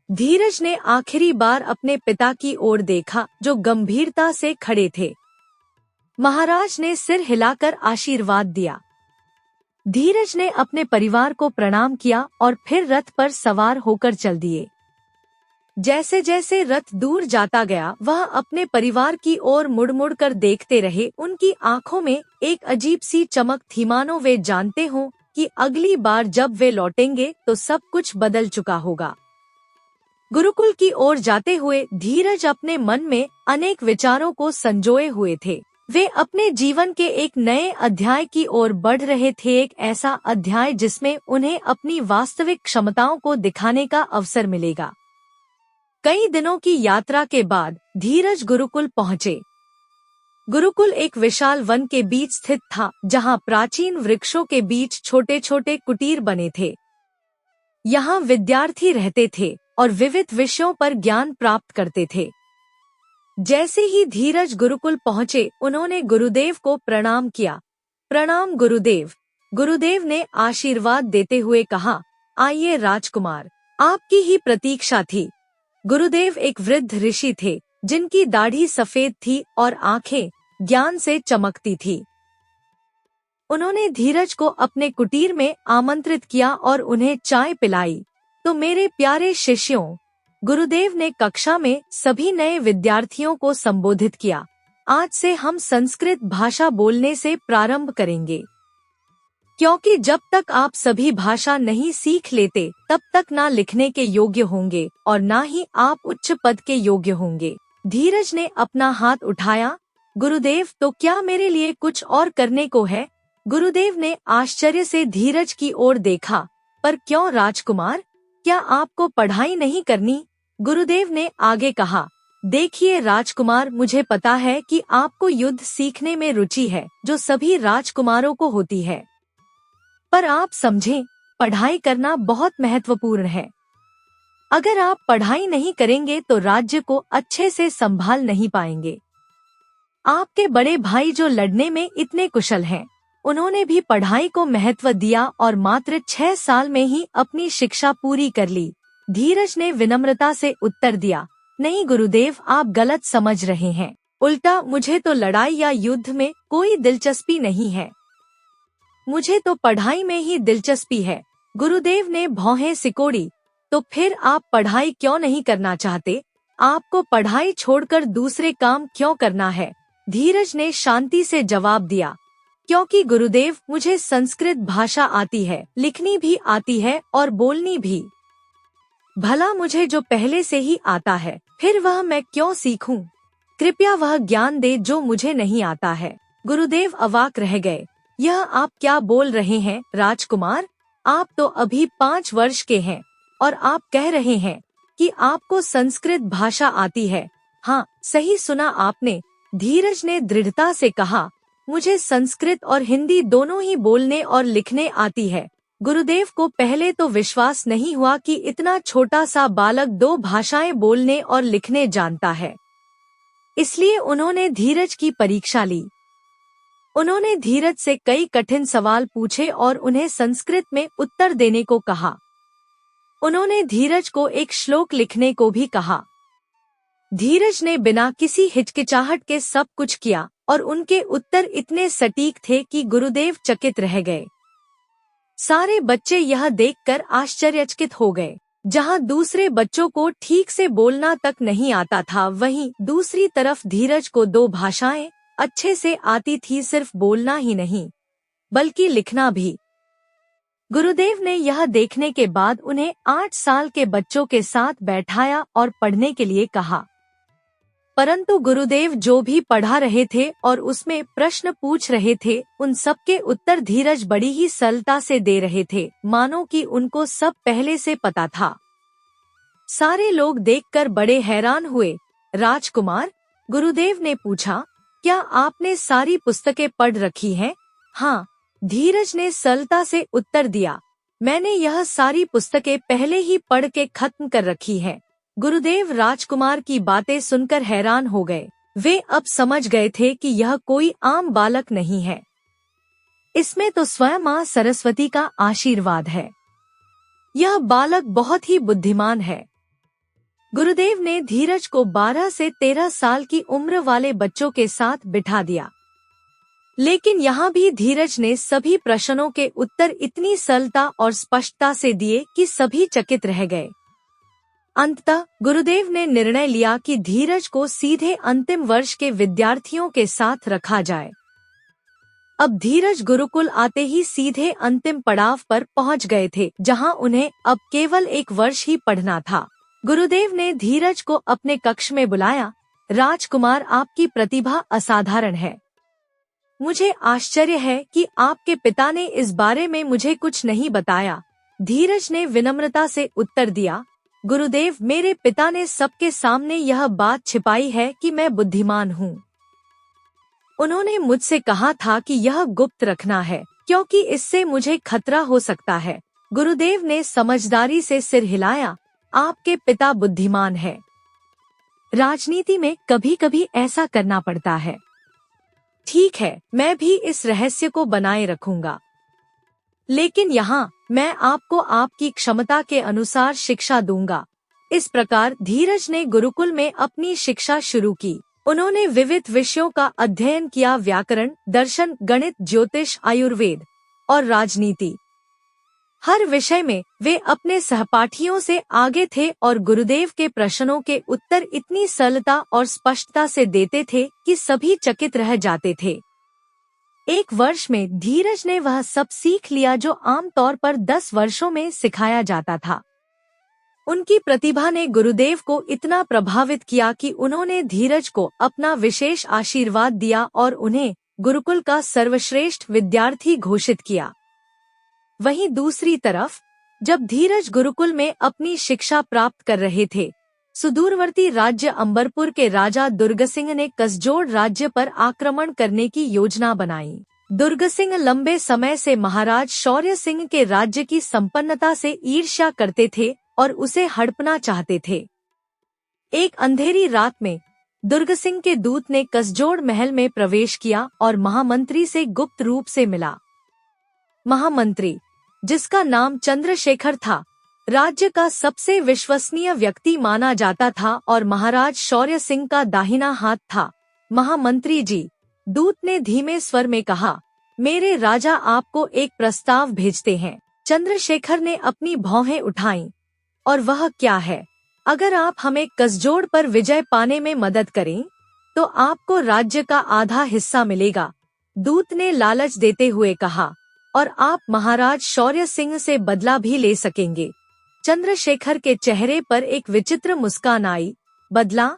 धीरज ने आखिरी बार अपने पिता की ओर देखा, जो गंभीरता से खड़े थे। महाराज ने सिर हिलाकर आशीर्वाद दिया। धीरज ने अपने परिवार को प्रणाम किया और फिर रथ पर सवार होकर चल दिए। जैसे जैसे रथ दूर जाता गया, वह अपने परिवार की ओर मुड़ मुड़ कर देखते रहे। उनकी आंखों में एक अजीब सी चमक थी, मानो वे जानते हों कि अगली बार जब वे लौटेंगे तो सब कुछ बदल चुका होगा। गुरुकुल की ओर जाते हुए धीरज अपने मन में अनेक विचारों को संजोए हुए थे। वे अपने जीवन के एक नए अध्याय की ओर बढ़ रहे थे, एक ऐसा अध्याय जिसमें उन्हें अपनी वास्तविक क्षमताओं को दिखाने का अवसर मिलेगा। कई दिनों की यात्रा के बाद धीरज गुरुकुल पहुँचे। गुरुकुल एक विशाल वन के बीच स्थित था, जहाँ प्राचीन वृक्षों के बीच छोटे छोटे कुटीर बने थे। यहाँ विद्यार्थी रहते थे और विविध विषयों पर ज्ञान प्राप्त करते थे। जैसे ही धीरज गुरुकुल पहुँचे, उन्होंने गुरुदेव को प्रणाम किया। प्रणाम गुरुदेव। गुरुदेव ने आशीर्वाद देते हुए कहा, आइए राजकुमार, आपकी ही प्रतीक्षा थी। गुरुदेव एक वृद्ध ऋषि थे, जिनकी दाढ़ी सफेद थी और आंखें ज्ञान से चमकती थी। उन्होंने धीरज को अपने कुटीर में आमंत्रित किया और उन्हें चाय पिलाई। तो मेरे प्यारे शिष्यों, गुरुदेव ने कक्षा में सभी नए विद्यार्थियों को संबोधित किया, आज से हम संस्कृत भाषा बोलने से प्रारंभ करेंगे, क्योंकि जब तक आप सभी भाषा नहीं सीख लेते तब तक ना लिखने के योग्य होंगे और ना ही आप उच्च पद के योग्य होंगे। धीरज ने अपना हाथ उठाया। गुरुदेव, तो क्या मेरे लिए कुछ और करने को है? गुरुदेव ने आश्चर्य से धीरज की ओर देखा। पर क्यों राजकुमार, क्या आपको पढ़ाई नहीं करनी? गुरुदेव ने आगे कहा, देखिए राजकुमार, मुझे पता है कि आपको युद्ध सीखने में रुचि है, जो सभी राजकुमारों को होती है। पर आप समझें, पढ़ाई करना बहुत महत्वपूर्ण है। अगर आप पढ़ाई नहीं करेंगे तो राज्य को अच्छे से संभाल नहीं पाएंगे। आपके बड़े भाई जो लड़ने में इतने कुशल हैं, उन्होंने भी पढ़ाई को महत्व दिया और मात्र 6 साल में ही अपनी शिक्षा पूरी कर ली। धीरज ने विनम्रता से उत्तर दिया, नहीं गुरुदेव, आप गलत समझ रहे हैं। उल्टा मुझे तो लड़ाई या युद्ध में कोई दिलचस्पी नहीं है। मुझे तो पढ़ाई में ही दिलचस्पी है। गुरुदेव ने भौहें सिकोड़ी। तो फिर आप पढ़ाई क्यों नहीं करना चाहते? आपको पढ़ाई छोड़कर दूसरे काम क्यों करना है? धीरज ने शांति से जवाब दिया, क्योंकि गुरुदेव, मुझे संस्कृत भाषा आती है, लिखनी भी आती है और बोलनी भी। भला मुझे जो पहले से ही आता है, फिर वह मैं क्यों सीखूं? कृपया वह ज्ञान दे जो मुझे नहीं आता है। गुरुदेव अवाक रह गए। यह आप क्या बोल रहे हैं राजकुमार? आप तो अभी 5 वर्ष के हैं और आप कह रहे हैं कि आपको संस्कृत भाषा आती है। हाँ, सही सुना आपने। धीरज ने दृढ़ता से कहा, मुझे संस्कृत और हिंदी दोनों ही बोलने और लिखने आती है। गुरुदेव को पहले तो विश्वास नहीं हुआ कि इतना छोटा सा बालक 2 भाषाएं बोलने और लिखने जानता है। इसलिए उन्होंने धीरज की परीक्षा ली। उन्होंने धीरज से कई कठिन सवाल पूछे और उन्हें संस्कृत में उत्तर देने को कहा। उन्होंने धीरज को एक श्लोक लिखने को भी कहा। धीरज ने बिना किसी हिचकिचाहट के सब कुछ किया और उनके उत्तर इतने सटीक थे कि गुरुदेव चकित रह गए। सारे बच्चे यह देखकर आश्चर्यचकित हो गए। जहां दूसरे बच्चों को ठीक से बोलना तक नहीं आता था, वहीं दूसरी तरफ धीरज को 2 भाषाएं अच्छे से आती थी, सिर्फ बोलना ही नहीं बल्कि लिखना भी। गुरुदेव ने यह देखने के बाद उन्हें 8 साल के बच्चों के साथ बैठाया और पढ़ने के लिए कहा। परंतु गुरुदेव जो भी पढ़ा रहे थे और उसमें प्रश्न पूछ रहे थे, उन सब के उत्तर धीरज बड़ी ही सरलता से दे रहे थे, मानो कि उनको सब पहले से पता था। सारे लोग देखकर बड़े हैरान हुए। राजकुमार, गुरुदेव ने पूछा, क्या आपने सारी पुस्तकें पढ़ रखी हैं? हाँ, धीरज ने सरलता से उत्तर दिया। मैंने यह सारी पुस्तकें पहले ही पढ़ के खत्म कर रखी है। गुरुदेव राजकुमार की बातें सुनकर हैरान हो गए। वे अब समझ गए थे कि यह कोई आम बालक नहीं है, इसमें तो स्वयं मां सरस्वती का आशीर्वाद है। यह बालक बहुत ही बुद्धिमान है। गुरुदेव ने धीरज को 12 से 13 साल की उम्र वाले बच्चों के साथ बिठा दिया, लेकिन यहाँ भी धीरज ने सभी प्रश्नों के उत्तर इतनी सरलता और स्पष्टता से दिए कि सभी चकित रह गए। अंततः गुरुदेव ने निर्णय लिया कि धीरज को सीधे अंतिम वर्ष के विद्यार्थियों के साथ रखा जाए। अब धीरज गुरुकुल आते ही सीधे अंतिम पड़ाव पर पहुंच गए थे, जहां उन्हें अब केवल 1 वर्ष ही पढ़ना था। गुरुदेव ने धीरज को अपने कक्ष में बुलाया। राजकुमार, आपकी प्रतिभा असाधारण है। मुझे आश्चर्य है कि आपके पिता ने इस बारे में मुझे कुछ नहीं बताया। धीरज ने विनम्रता से उत्तर दिया, गुरुदेव, मेरे पिता ने सबके सामने यह बात छिपाई है कि मैं बुद्धिमान हूँ। उन्होंने मुझसे कहा था कि यह गुप्त रखना है, क्योंकि इससे मुझे खतरा हो सकता है। गुरुदेव ने समझदारी से सिर हिलाया। आपके पिता बुद्धिमान है। राजनीति में कभी कभी ऐसा करना पड़ता है। ठीक है, मैं भी इस रहस्य को बनाए रखूंगा, लेकिन यहाँ मैं आपको आपकी क्षमता के अनुसार शिक्षा दूंगा। इस प्रकार धीरज ने गुरुकुल में अपनी शिक्षा शुरू की। उन्होंने विविध विषयों का अध्ययन किया, व्याकरण, दर्शन, गणित, ज्योतिष, आयुर्वेद और राजनीति। हर विषय में वे अपने सहपाठियों से आगे थे और गुरुदेव के प्रश्नों के उत्तर इतनी सरलता और स्पष्टता से देते थे कि सभी चकित रह जाते थे। 1 वर्ष में धीरज ने वह सब सीख लिया जो आमतौर पर 10 वर्षों में सिखाया जाता था। उनकी प्रतिभा ने गुरुदेव को इतना प्रभावित किया कि उन्होंने धीरज को अपना विशेष आशीर्वाद दिया और उन्हें गुरुकुल का सर्वश्रेष्ठ विद्यार्थी घोषित किया। वहीं दूसरी तरफ जब धीरज गुरुकुल में अपनी शिक्षा प्राप्त कर रहे थे, सुदूरवर्ती राज्य अंबरपुर के राजा दुर्गसिंह ने कसजोड़ राज्य पर आक्रमण करने की योजना बनाई। दुर्गसिंह लंबे समय से महाराज शौर्य सिंह के राज्य की संपन्नता से ईर्ष्या करते थे और उसे हड़पना चाहते थे। एक अंधेरी रात में दुर्गसिंह के दूत ने कसजोड़ महल में प्रवेश किया और महामंत्री से गुप्त रूप से मिला। महामंत्री, जिसका नाम चंद्रशेखर था, राज्य का सबसे विश्वसनीय व्यक्ति माना जाता था और महाराज शौर्य सिंह का दाहिना हाथ था। महामंत्री जी, दूत ने धीमे स्वर में कहा, मेरे राजा आपको एक प्रस्ताव भेजते हैं। चंद्रशेखर ने अपनी भौहें उठाईं। और वह क्या है? अगर आप हमें कसजोड़ पर विजय पाने में मदद करें तो आपको राज्य का आधा हिस्सा मिलेगा, दूत ने लालच देते हुए कहा, और आप महाराज शौर्य सिंह से बदला भी ले सकेंगे। चंद्रशेखर के चेहरे पर एक विचित्र मुस्कान आई। बदला?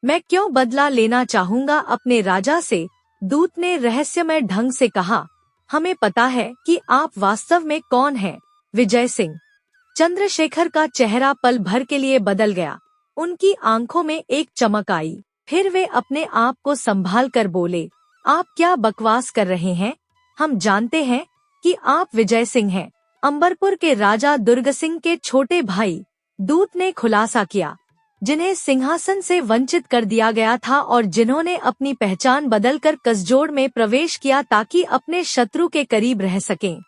मैं क्यों बदला लेना चाहूंगा अपने राजा से? दूत ने रहस्यमय ढंग से कहा, हमें पता है कि आप वास्तव में कौन हैं, विजय सिंह। चंद्रशेखर का चेहरा पल भर के लिए बदल गया। उनकी आंखों में एक चमक आई। फिर वे अपने आप को संभाल कर बोले, आप क्या बकवास कर रहे हैं? हम जानते हैं कि आप विजय सिंह हैं, अंबरपुर के राजा दुर्गसिंह के छोटे भाई। दूत ने खुलासा किया, जिन्हें सिंहासन से वंचित कर दिया गया था और जिन्होंने अपनी पहचान बदलकर कसजोड़ में प्रवेश किया ताकि अपने शत्रु के करीब रह सकें।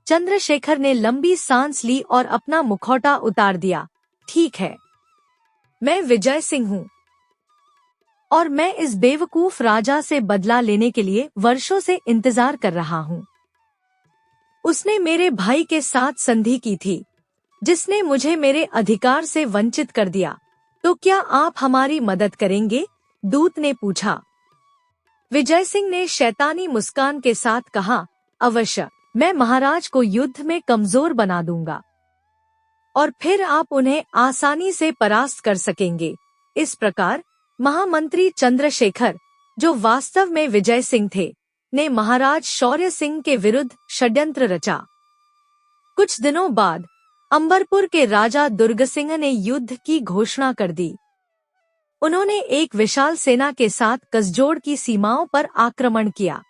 चंद्रशेखर ने लंबी सांस ली और अपना मुखौटा उतार दिया। ठीक है, मैं विजय सिंह हूँ और मैं इस बेवकूफ राजा से बदला लेने के लिए वर्षों से इंतजार कर रहा हूँ। उसने मेरे भाई के साथ संधि की थी, जिसने मुझे मेरे अधिकार से वंचित कर दिया। तो क्या आप हमारी मदद करेंगे? दूत ने पूछा। विजय सिंह ने शैतानी मुस्कान के साथ कहा, अवश्य, मैं महाराज को युद्ध में कमजोर बना दूंगा और फिर आप उन्हें आसानी से परास्त कर सकेंगे। इस प्रकार महामंत्री चंद्रशेखर, जो वास्तव में विजय सिंह थे, ने महाराज शौर्य सिंह के विरुद्ध षड्यंत्र रचा। कुछ दिनों बाद अंबरपुर के राजा दुर्गसिंह ने युद्ध की घोषणा कर दी। उन्होंने एक विशाल सेना के साथ कसजोड़ की सीमाओं पर आक्रमण किया।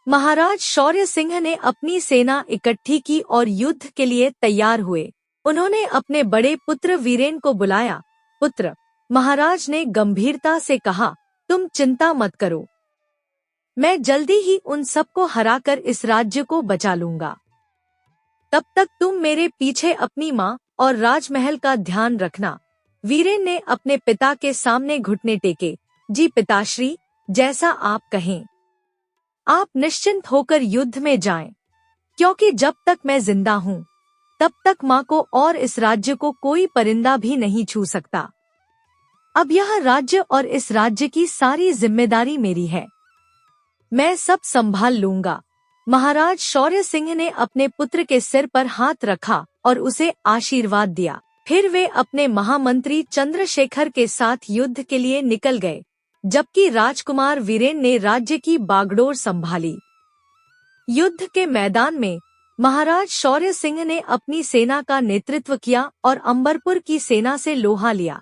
महाराज शौर्य सिंह ने अपनी सेना इकट्ठी की और युद्ध के लिए तैयार हुए। उन्होंने अपने बड़े पुत्र वीरेन को बुलाया। पुत्र, महाराज ने गंभीरता से कहा, तुम चिंता मत करो, मैं जल्दी ही उन सबको हराकर इस राज्य को बचा लूंगा। तब तक तुम मेरे पीछे अपनी माँ और राजमहल का ध्यान रखना। वीरेन ने अपने पिता के सामने घुटने टेके। जी पिताश्री, जैसा आप कहें। आप निश्चिंत होकर युद्ध में जाएं, क्योंकि जब तक मैं जिंदा हूँ तब तक माँ को और इस राज्य को कोई परिंदा भी नहीं छू सकता। अब यह राज्य और इस राज्य की सारी जिम्मेदारी मेरी है, मैं सब संभाल लूंगा। महाराज शौर्य सिंह ने अपने पुत्र के सिर पर हाथ रखा और उसे आशीर्वाद दिया। फिर वे अपने महामंत्री चंद्रशेखर के साथ युद्ध के लिए निकल गए, जबकि राजकुमार वीरेन ने राज्य की बागडोर संभाली। युद्ध के मैदान में महाराज शौर्य सिंह ने अपनी सेना का नेतृत्व किया और अंबरपुर की सेना से लोहा लिया।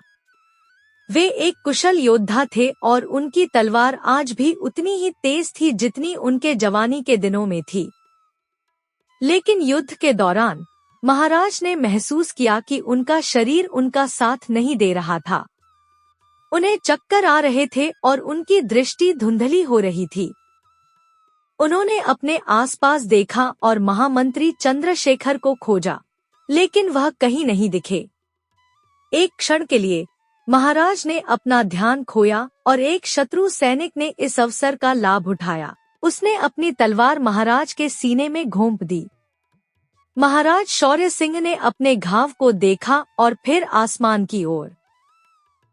वे एक कुशल योद्धा थे और उनकी तलवार आज भी उतनी ही तेज थी जितनी उनके जवानी के दिनों में थी। लेकिन युद्ध के दौरान महाराज ने महसूस किया कि उनका शरीर उनका साथ नहीं दे रहा था। उन्हें चक्कर आ रहे थे और उनकी दृष्टि धुंधली हो रही थी। उन्होंने अपने आसपास देखा और महामंत्री चंद्रशेखर को खोजा, लेकिन वह कहीं नहीं दिखे। एक क्षण के लिए महाराज ने अपना ध्यान खोया और एक शत्रु सैनिक ने इस अवसर का लाभ उठाया। उसने अपनी तलवार महाराज के सीने में घोंप दी। महाराज शौर्य सिंह ने अपने घाव को देखा और फिर आसमान की ओर।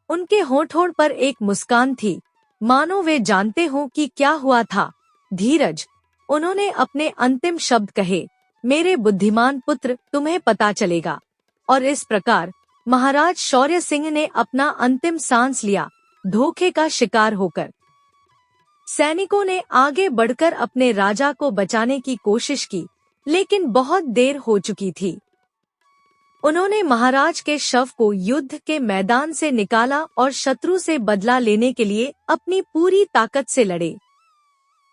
उनके होठों पर एक मुस्कान थी, मानो वे जानते हों कि क्या हुआ था। धीरज, उन्होंने अपने अंतिम शब्द कहे, मेरे बुद्धिमान पुत्र, तुम्हें पता चलेगा। और इस प्रकार महाराज शौर्य सिंह ने अपना अंतिम सांस लिया, धोखे का शिकार होकर। सैनिकों ने आगे बढ़कर अपने राजा को बचाने की कोशिश की, लेकिन बहुत देर हो चुकी थी। उन्होंने महाराज के शव को युद्ध के मैदान से निकाला और शत्रु से बदला लेने के लिए अपनी पूरी ताकत से लड़े।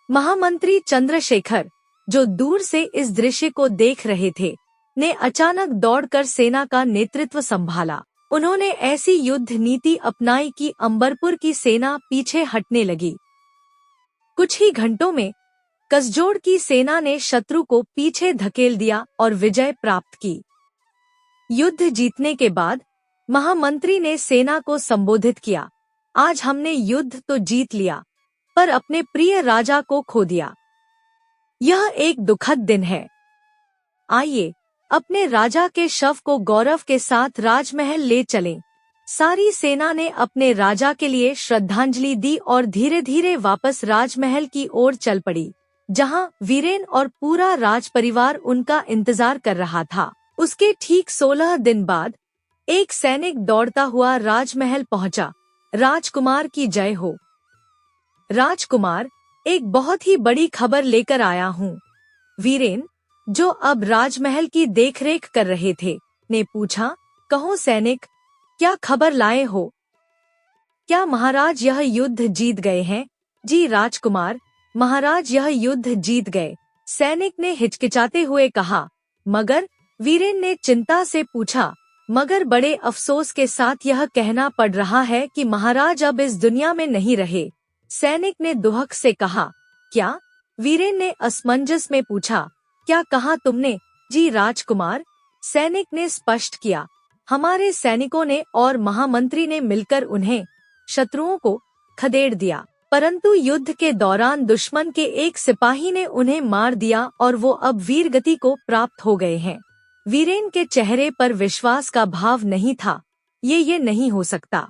महामंत्री चंद्रशेखर, जो दूर से इस दृश्य को देख रहे थे, ने अचानक दौड़कर सेना का नेतृत्व संभाला। उन्होंने ऐसी युद्ध नीति अपनाई कि अंबरपुर की सेना पीछे हटने लगी। कुछ ही घंटों में कसजोड़ की सेना ने शत्रु को पीछे धकेल दिया और विजय प्राप्त की। युद्ध जीतने के बाद महामंत्री ने सेना को संबोधित किया, आज हमने युद्ध तो जीत लिया, पर अपने प्रिय राजा को खो दिया। यह एक दुखद दिन है। आइए अपने राजा के शव को गौरव के साथ राजमहल ले चलें। सारी सेना ने अपने राजा के लिए श्रद्धांजलि दी और धीरे धीरे वापस राजमहल की ओर चल पड़ी, जहां वीरेन और पूरा राजपरिवार उनका इंतजार कर रहा था। उसके ठीक 16 दिन बाद एक सैनिक दौड़ता हुआ राजमहल पहुंचा। राजकुमार की जय हो। राजकुमार, एक बहुत ही बड़ी खबर लेकर आया हूँ। वीरेन, जो अब राजमहल की देखरेख कर रहे थे, ने पूछा। कहो सैनिक, क्या खबर लाए हो? क्या महाराज यह युद्ध जीत गए हैं? जी राजकुमार, महाराज यह युद्ध जीत गए, सैनिक ने हिचकिचाते हुए कहा। मगर? वीरेन ने चिंता से पूछा। मगर बड़े अफसोस के साथ यह कहना पड़ रहा है कि महाराज अब इस दुनिया में नहीं रहे, सैनिक ने दुहक से कहा। क्या? वीरेन ने असमंजस में पूछा। क्या कहा तुमने? जी राजकुमार, सैनिक ने स्पष्ट किया। हमारे सैनिकों ने और महामंत्री ने मिलकर उन्हें, शत्रुओं को, खदेड़ दिया, परंतु युद्ध के दौरान दुश्मन के एक सिपाही ने उन्हें मार दिया और वो अब वीरगति को प्राप्त हो गए हैं। वीरेन के चेहरे पर विश्वास का भाव नहीं था। ये नहीं हो सकता।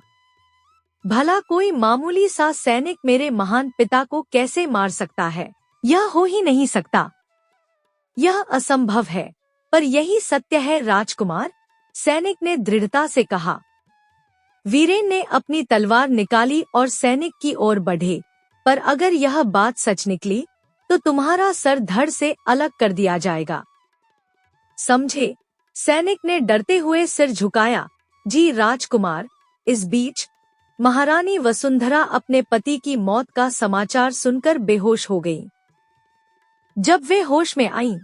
भला कोई मामूली सा सैनिक मेरे महान पिता को कैसे मार सकता है? यह हो ही नहीं सकता। यह असंभव है। पर यही सत्य है राजकुमार, सैनिक ने दृढ़ता से कहा। वीरेन ने अपनी तलवार निकाली और सैनिक की ओर बढ़े। पर अगर यह बात सच निकली तो तुम्हारा सर धड़ से अलग कर दिया जाएगा, समझे? सैनिक ने डरते हुए सिर झुकाया। जी राजकुमार। इस बीच महारानी वसुंधरा अपने पति की मौत का समाचार सुनकर बेहोश हो गईं। जब वे होश में आईं,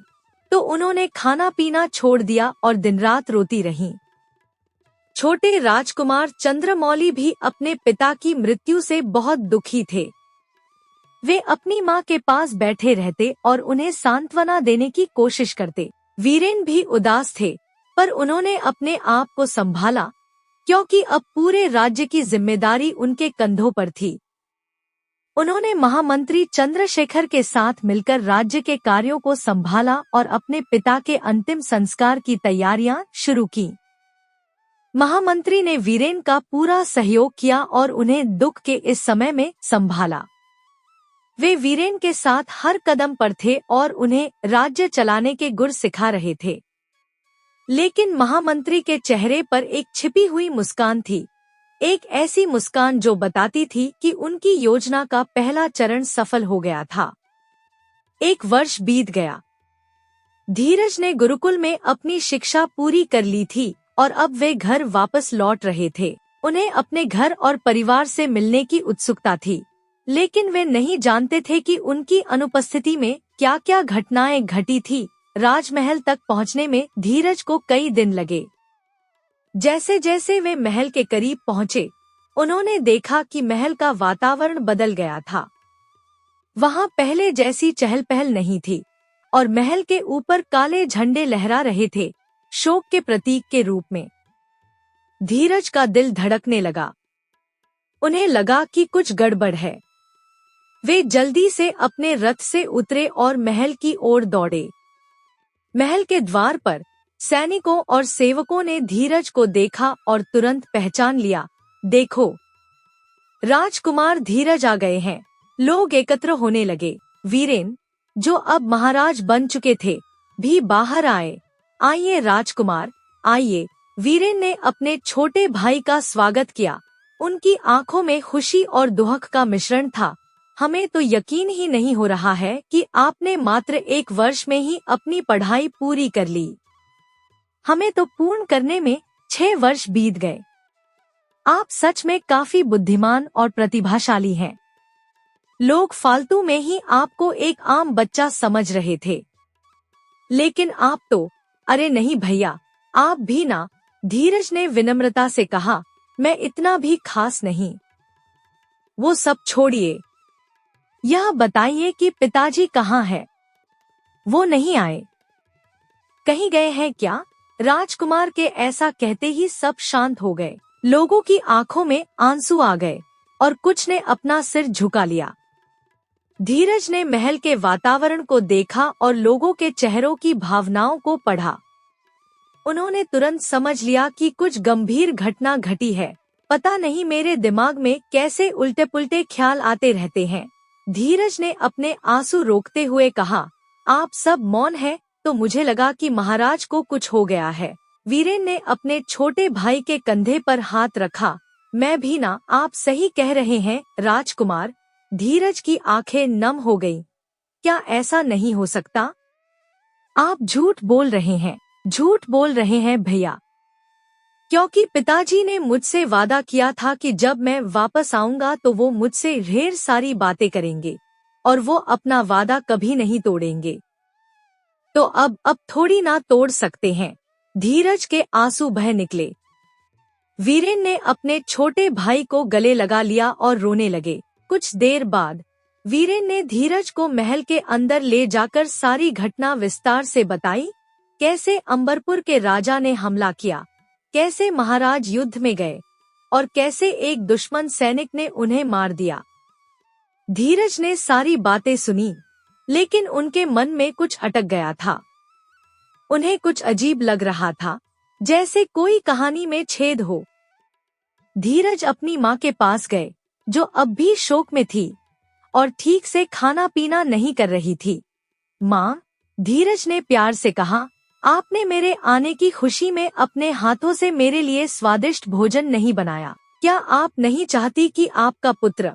तो उन्होंने खाना पीना छोड़ दिया और दिन रात रोती रहीं। छोटे राजकुमार चंद्रमौली भी अपने पिता की मृत्यु से बहुत दुखी थे। वे अपनी माँ के पास बैठे रहते और उन्हें सांत्वना देने की कोशिश करते। वीरेन भी उदास थे, पर उन्होंने अपने आप को संभाला, क्योंकि अब पूरे राज्य की जिम्मेदारी उनके कंधों पर थी। उन्होंने महामंत्री चंद्रशेखर के साथ मिलकर राज्य के कार्यों को संभाला और अपने पिता के अंतिम संस्कार की तैयारियां शुरू की। महामंत्री ने वीरेन का पूरा सहयोग किया और उन्हें दुख के इस समय में संभाला। वे वीरेन के साथ हर कदम पर थे और उन्हें राज्य चलाने के गुर सिखा रहे थे। लेकिन महामंत्री के चेहरे पर एक छिपी हुई मुस्कान थी, एक ऐसी मुस्कान जो बताती थी कि उनकी योजना का पहला चरण सफल हो गया था। 1 वर्ष बीत गया। धीरज ने गुरुकुल में अपनी शिक्षा पूरी कर ली थी और अब वे घर वापस लौट रहे थे। उन्हें अपने घर और परिवार से मिलने की उत्सुकता थी, लेकिन वे नहीं जानते थे कि उनकी अनुपस्थिति में क्या क्या घटनाएं घटी थी। राजमहल तक पहुंचने में धीरज को कई दिन लगे। जैसे जैसे वे महल के करीब पहुंचे, उन्होंने देखा कि महल का वातावरण बदल गया था। वहां पहले जैसी चहल पहल नहीं थी और महल के ऊपर काले झंडे लहरा रहे थे, शोक के प्रतीक के रूप में। धीरज का दिल धड़कने लगा। उन्हें लगा कि कुछ गड़बड़ है। वे जल्दी से अपने रथ से उतरे और महल की ओर दौड़े। महल के द्वार पर सैनिकों और सेवकों ने धीरज को देखा और तुरंत पहचान लिया। देखो, राजकुमार धीरज आ गए हैं। लोग एकत्र होने लगे। वीरेन, जो अब महाराज बन चुके थे, भी बाहर आए। आइए राजकुमार, आइए। वीरेन ने अपने छोटे भाई का स्वागत किया। उनकी आंखों में खुशी और दुख का मिश्रण था। हमें तो यकीन ही नहीं हो रहा है कि आपने मात्र 1 वर्ष में ही अपनी पढ़ाई पूरी कर ली। हमें तो पूर्ण करने में 6 वर्ष बीत गए। आप सच में काफी बुद्धिमान और प्रतिभाशाली हैं। लोग फालतू में ही आपको एक आम बच्चा समझ रहे थे, लेकिन आप तो, अरे नहीं भैया, आप भी ना। धीरज ने विनम्रता से कहा, मैं इतना भी खास नहीं। वो सब छोड़िए, यह बताइए कि पिताजी कहाँ हैं? वो नहीं आए? कहीं गए हैं क्या? राजकुमार के ऐसा कहते ही सब शांत हो गए। लोगों की आंखों में आंसू आ गए और कुछ ने अपना सिर झुका लिया। धीरज ने महल के वातावरण को देखा और लोगों के चेहरों की भावनाओं को पढ़ा। उन्होंने तुरंत समझ लिया कि कुछ गंभीर घटना घटी है। पता नहीं मेरे दिमाग में कैसे उल्टे पुल्टे ख्याल आते रहते हैं। धीरज ने अपने आंसू रोकते हुए कहा, आप सब मौन हैं, तो मुझे लगा कि महाराज को कुछ हो गया है। वीरेन ने अपने छोटे भाई के कंधे पर हाथ रखा। मैं भी ना, आप सही कह रहे हैं राजकुमार। धीरज की आंखें नम हो गईं। क्या ऐसा नहीं हो सकता? आप झूठ बोल रहे हैं, झूठ बोल रहे हैं भैया। क्योंकि पिताजी ने मुझसे वादा किया था कि जब मैं वापस आऊंगा तो वो मुझसे ढेर सारी बातें करेंगे और वो अपना वादा कभी नहीं तोड़ेंगे। तो अब थोड़ी ना तोड़ सकते हैं। धीरज के आंसू बह निकले। वीरेन ने अपने छोटे भाई को गले लगा लिया और रोने लगे। कुछ देर बाद वीरेन ने धीरज को महल के अंदर ले जाकर सारी घटना विस्तार से बताई। कैसे अंबरपुर के राजा ने हमला किया, कैसे महाराज युद्ध में गए और कैसे एक दुश्मन सैनिक ने उन्हें मार दिया। धीरज ने सारी बातें सुनी, लेकिन उनके मन में कुछ अटक गया था। उन्हें कुछ अजीब लग रहा था, जैसे कोई कहानी में छेद हो। धीरज अपनी माँ के पास गए, जो अब भी शोक में थी और ठीक से खाना पीना नहीं कर रही थी। माँ, धीरज ने प्यार से कहा, आपने मेरे आने की खुशी में अपने हाथों से मेरे लिए स्वादिष्ट भोजन नहीं बनाया। क्या आप नहीं चाहती कि आपका पुत्र,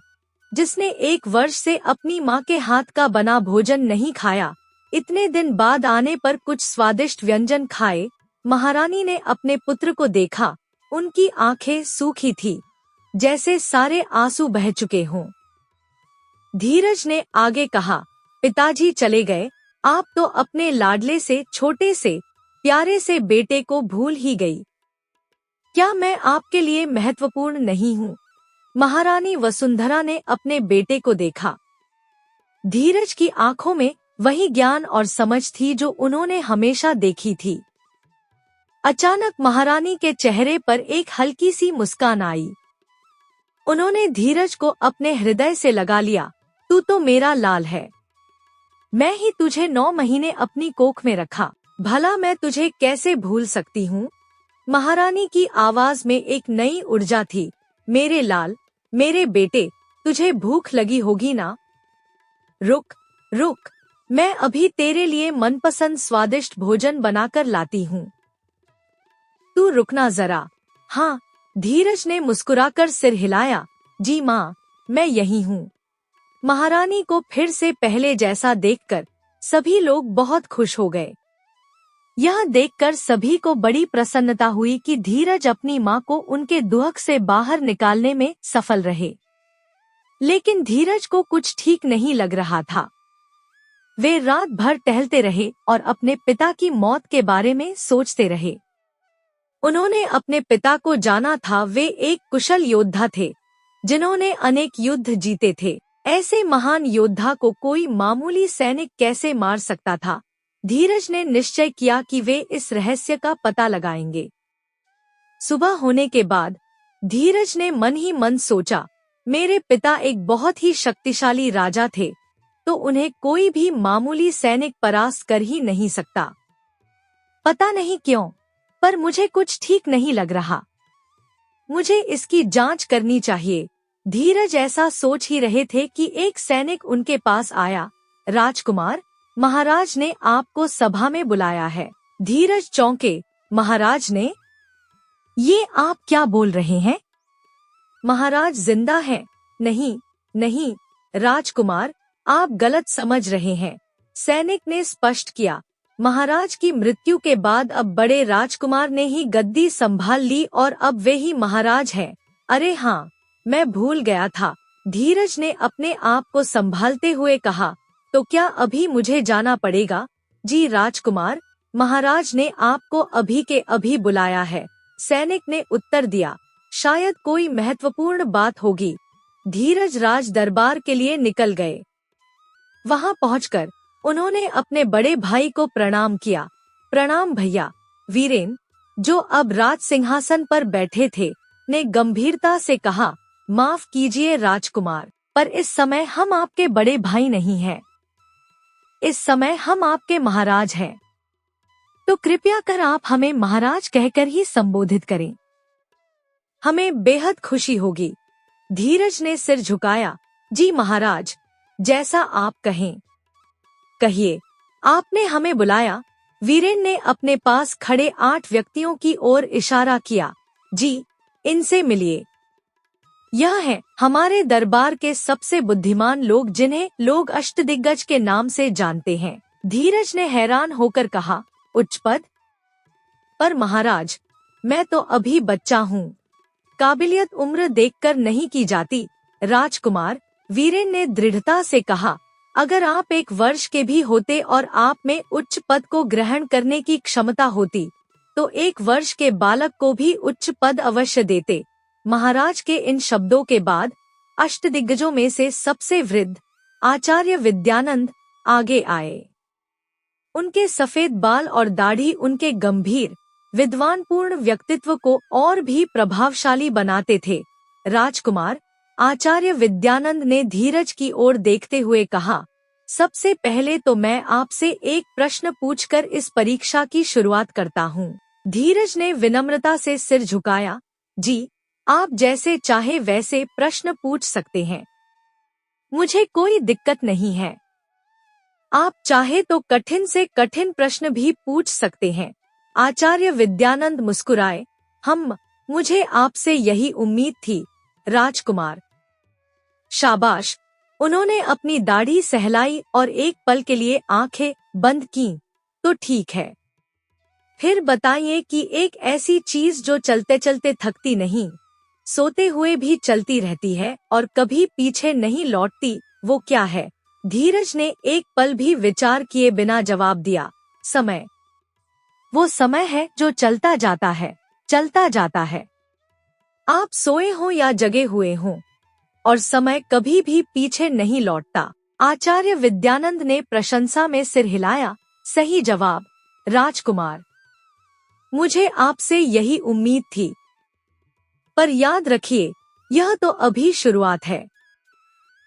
जिसने 1 वर्ष से अपनी माँ के हाथ का बना भोजन नहीं खाया, इतने दिन बाद आने पर कुछ स्वादिष्ट व्यंजन खाए? महारानी ने अपने पुत्र को देखा। उनकी आंखें सूखी थी, जैसे सारे आंसू बह चुके हों। धीरज ने आगे कहा, पिताजी चले गए, आप तो अपने लाडले से, छोटे से, प्यारे से बेटे को भूल ही गई। क्या मैं आपके लिए महत्वपूर्ण नहीं हूँ? महारानी वसुंधरा ने अपने बेटे को देखा। धीरज की आंखों में वही ज्ञान और समझ थी जो उन्होंने हमेशा देखी थी। अचानक महारानी के चेहरे पर एक हल्की सी मुस्कान आई। उन्होंने धीरज को अपने हृदय से लगा लिया। तू तो मेरा लाल है। मैं ही तुझे 9 महीने अपनी कोख में रखा। भला मैं तुझे कैसे भूल सकती हूँ? महारानी की आवाज में एक नई ऊर्जा थी। मेरे लाल, मेरे बेटे, तुझे भूख लगी होगी ना? रुक, रुक, मैं अभी तेरे लिए मनपसंद स्वादिष्ट भोजन बनाकर लाती हूँ। तू रुकना जरा। हाँ, धीरज ने मुस्कुराकर सिर हिलाया। जी माँ, मैं यही हूँ। महारानी को फिर से पहले जैसा देखकर सभी लोग बहुत खुश हो गए। यह देखकर सभी को बड़ी प्रसन्नता हुई कि धीरज अपनी माँ को उनके दुहक से बाहर निकालने में सफल रहे। लेकिन धीरज को कुछ ठीक नहीं लग रहा था। वे रात भर टहलते रहे और अपने पिता की मौत के बारे में सोचते रहे। उन्होंने अपने पिता को जाना था। वे एक कुशल योद्धा थे जिन्होंने अनेक युद्ध जीते थे। ऐसे महान योद्धा को कोई मामूली सैनिक कैसे मार सकता था? धीरज ने निश्चय किया कि वे इस रहस्य का पता लगाएंगे। सुबह होने के बाद धीरज ने मन ही मन सोचा, मेरे पिता एक बहुत ही शक्तिशाली राजा थे, तो उन्हें कोई भी मामूली सैनिक परास्त कर ही नहीं सकता। पता नहीं क्यों, पर मुझे कुछ ठीक नहीं लग रहा। मुझे इसकी जांच करनी चाहिए। धीरज ऐसा सोच ही रहे थे कि एक सैनिक उनके पास आया। राजकुमार, महाराज ने आपको सभा में बुलाया है। धीरज चौंके। महाराज ने? ये आप क्या बोल रहे हैं? महाराज जिंदा हैं? नहीं, नहीं, राजकुमार, आप गलत समझ रहे हैं। सैनिक ने स्पष्ट किया। महाराज की मृत्यु के बाद अब बड़े राजकुमार ने ही गद्दी संभाल ली और अब वे ही महाराज हैं। अरे हाँ, मैं भूल गया था। धीरज ने अपने आप को संभालते हुए कहा। तो क्या अभी मुझे जाना पड़ेगा? जी राजकुमार, महाराज ने आपको अभी के अभी बुलाया है। सैनिक ने उत्तर दिया। शायद कोई महत्वपूर्ण बात होगी। धीरज राज दरबार के लिए निकल गए। वहां पहुंचकर उन्होंने अपने बड़े भाई को प्रणाम किया। प्रणाम भैया। वीरेन, जो अब राज सिंहासन पर बैठे थे, ने गंभीरता से कहा। माफ कीजिए राजकुमार, पर इस समय हम आपके बड़े भाई नहीं हैं। इस समय हम आपके महाराज हैं। तो कृपया कर आप हमें महाराज कहकर ही संबोधित करें। हमें बेहद खुशी होगी। धीरज ने सिर झुकाया। जी महाराज, जैसा आप कहें। कहिए, आपने हमें बुलाया। वीरेन ने अपने पास खड़े 8 व्यक्तियों की ओर इशारा किया। जी, इनसे मिलिए। यह है हमारे दरबार के सबसे बुद्धिमान लोग, जिन्हें लोग अष्टदिग्गज के नाम से जानते हैं। धीरज ने हैरान होकर कहा। उच्च पद? पर महाराज, मैं तो अभी बच्चा हूँ। काबिलियत उम्र देखकर नहीं की जाती। राजकुमार, वीरेन ने दृढ़ता से कहा, अगर आप 1 वर्ष के भी होते और आप में उच्च पद को ग्रहण करने की क्षमता होती, तो 1 वर्ष के बालक को भी उच्च पद अवश्य देते। महाराज के इन शब्दों के बाद अष्टदिग्गजों में से सबसे वृद्ध आचार्य विद्यानंद आगे आए। उनके सफेद बाल और दाढ़ी उनके गंभीर, विद्वानपूर्ण व्यक्तित्व को और भी प्रभावशाली बनाते थे। राजकुमार, आचार्य विद्यानंद ने धीरज की ओर देखते हुए कहा, सबसे पहले तो मैं आपसे एक प्रश्न पूछकर इस परीक्षा की शुरुआत करता हूँ। धीरज ने विनम्रता से सिर झुकाया। जी, आप जैसे चाहे वैसे प्रश्न पूछ सकते हैं। मुझे कोई दिक्कत नहीं है। आप चाहे तो कठिन से कठिन प्रश्न भी पूछ सकते हैं। आचार्य विद्यानंद मुस्कुराए। मुझे आपसे यही उम्मीद थी राजकुमार। शाबाश। उन्होंने अपनी दाढ़ी सहलाई और एक पल के लिए आंखें बंद कीं। तो ठीक है, फिर बताइए कि एक ऐसी चीज जो चलते चलते थकती नहीं, सोते हुए भी चलती रहती है और कभी पीछे नहीं लौटती, वो क्या है? धीरज ने एक पल भी विचार किए बिना जवाब दिया, समय। वो समय है जो चलता जाता है, चलता जाता है। आप सोए हो या जगे हुए हो, और समय कभी भी पीछे नहीं लौटता। आचार्य विद्यानंद ने प्रशंसा में सिर हिलाया, सही जवाब, राजकुमार। मुझे आपसे यही उम्मीद थी। पर याद रखिए, यह तो अभी शुरुआत है।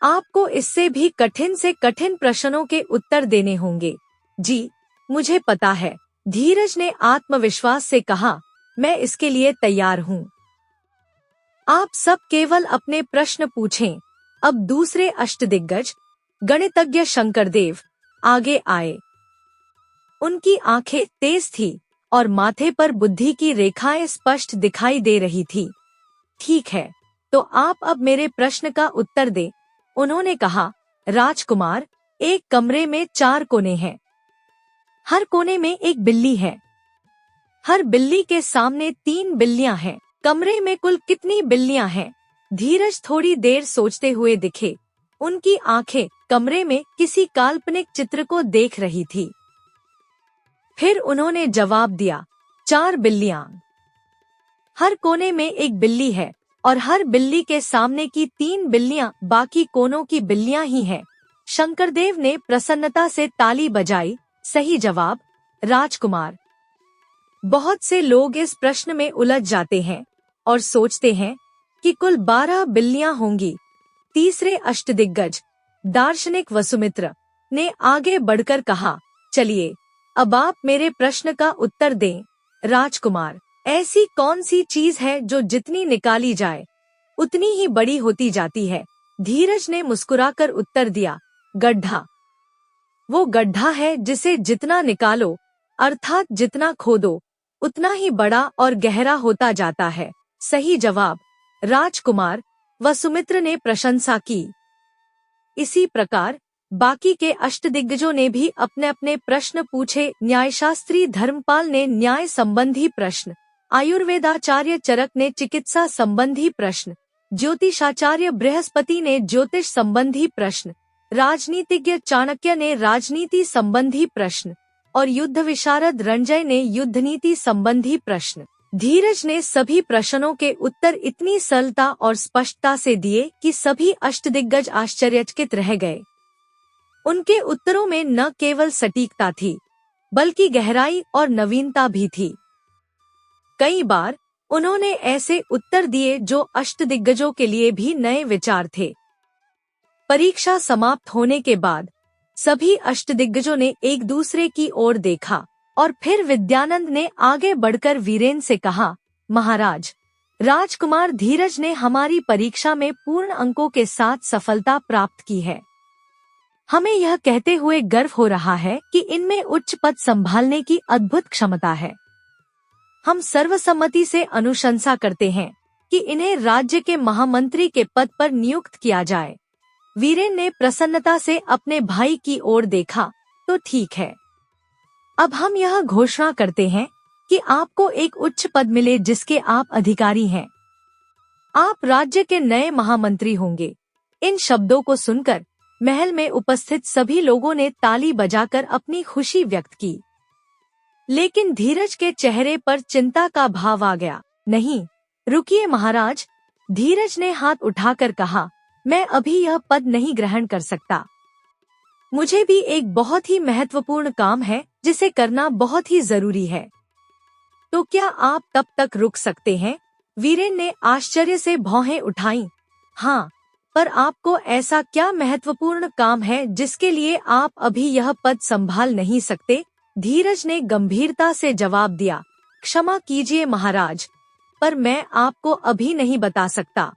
आपको इससे भी कठिन से कठिन प्रश्नों के उत्तर देने होंगे। जी, मुझे पता है, धीरज ने आत्मविश्वास से कहा, मैं इसके लिए तैयार हूँ। आप सब केवल अपने प्रश्न पूछें। अब दूसरे अष्टदिग्गज, गणितज्ञ शंकरदेव, आगे आए। उनकी आंखें तेज थी और माथे पर बुद्धि की रेखाएं स्पष्ट दिखाई दे रही थी। ठीक है, तो आप अब मेरे प्रश्न का उत्तर दें, उन्होंने कहा। राजकुमार, एक कमरे में 4 कोने हैं। हर कोने में एक बिल्ली है। हर बिल्ली के सामने 3 बिल्लियां हैं। कमरे में कुल कितनी बिल्लियां हैं? धीरज थोड़ी देर सोचते हुए दिखे। उनकी आंखें कमरे में किसी काल्पनिक चित्र को देख रही थी। फिर उन्होंने जवाब दिया, 4 बिल्लियां। हर कोने में एक बिल्ली है और हर बिल्ली के सामने की 3 बिल्लियां बाकी कोनों की बिल्लियां ही हैं। शंकरदेव ने प्रसन्नता से ताली बजाई, सही जवाब, राजकुमार। बहुत से लोग इस प्रश्न में उलझ जाते हैं और सोचते हैं कि कुल 12 बिल्लियां होंगी। तीसरे अष्टदिग्गज, दार्शनिक वसुमित्र, ने आगे बढ़कर कहा, चलिए, अब आप मेरे प्रश्न का उत्तर दें, राजकुमार। ऐसी कौन सी चीज है जो जितनी निकाली जाए उतनी ही बड़ी होती जाती है? धीरज ने मुस्कुराकर उत्तर दिया, गड्ढा। वो गड्ढा है जिसे जितना निकालो, अर्थात जितना खोदो, उतना ही बड़ा और गहरा होता जाता है। सही जवाब, राजकुमार, वसुमित्र ने प्रशंसा की। इसी प्रकार बाकी के अष्टदिग्गजों ने भी अपने अपने प्रश्न पूछे। न्यायशास्त्री धर्मपाल ने न्याय संबंधी प्रश्न, आयुर्वेदाचार्य चरक ने चिकित्सा संबंधी प्रश्न, ज्योतिषाचार्य बृहस्पति ने ज्योतिष संबंधी प्रश्न, राजनीतिज्ञ चाणक्य ने राजनीति संबंधी प्रश्न और युद्ध विशारद रंजय ने युद्ध नीति संबंधी प्रश्न। धीरज ने सभी प्रश्नों के उत्तर इतनी सरलता और स्पष्टता से दिए कि सभी अष्टदिग्गज आश्चर्यचकित रह गए। उनके उत्तरों में न केवल सटीकता थी, बल्कि गहराई और नवीनता भी थी। कई बार उन्होंने ऐसे उत्तर दिए जो अष्टदिग्गजों के लिए भी नए विचार थे। परीक्षा समाप्त होने के बाद सभी अष्टदिग्गजों ने एक दूसरे की ओर देखा और फिर विद्यानंद ने आगे बढ़कर वीरेन से कहा, महाराज, राजकुमार धीरज ने हमारी परीक्षा में पूर्ण अंकों के साथ सफलता प्राप्त की है। हमें यह कहते हुए गर्व हो रहा है कि इनमें उच्च पद संभालने की अद्भुत क्षमता है। हम सर्वसम्मति से अनुशंसा करते हैं कि इन्हें राज्य के महामंत्री के पद पर नियुक्त किया जाए। वीरेन ने प्रसन्नता से अपने भाई की ओर देखा, तो ठीक है। अब हम यह घोषणा करते हैं कि आपको एक उच्च पद मिले जिसके आप अधिकारी हैं। आप राज्य के नए महामंत्री होंगे। इन शब्दों को सुनकर महल में उपस्थित सभी लोगों ने ताली बजाकर अपनी खुशी व्यक्त की। लेकिन धीरज के चेहरे पर चिंता का भाव आ गया। नहीं, रुकिए महाराज, धीरज ने हाथ उठाकर कहा, मैं अभी यह पद नहीं ग्रहण कर सकता। मुझे भी एक बहुत ही महत्वपूर्ण काम है जिसे करना बहुत ही जरूरी है। तो क्या आप तब तक रुक सकते हैं? वीरेन ने आश्चर्य से भौहें उठाईं। हाँ, पर आपको ऐसा क्या महत्वपूर्ण काम है जिसके लिए आप अभी यह पद संभाल नहीं सकते? धीरज ने गंभीरता से जवाब दिया, क्षमा कीजिए महाराज, पर मैं आपको अभी नहीं बता सकता।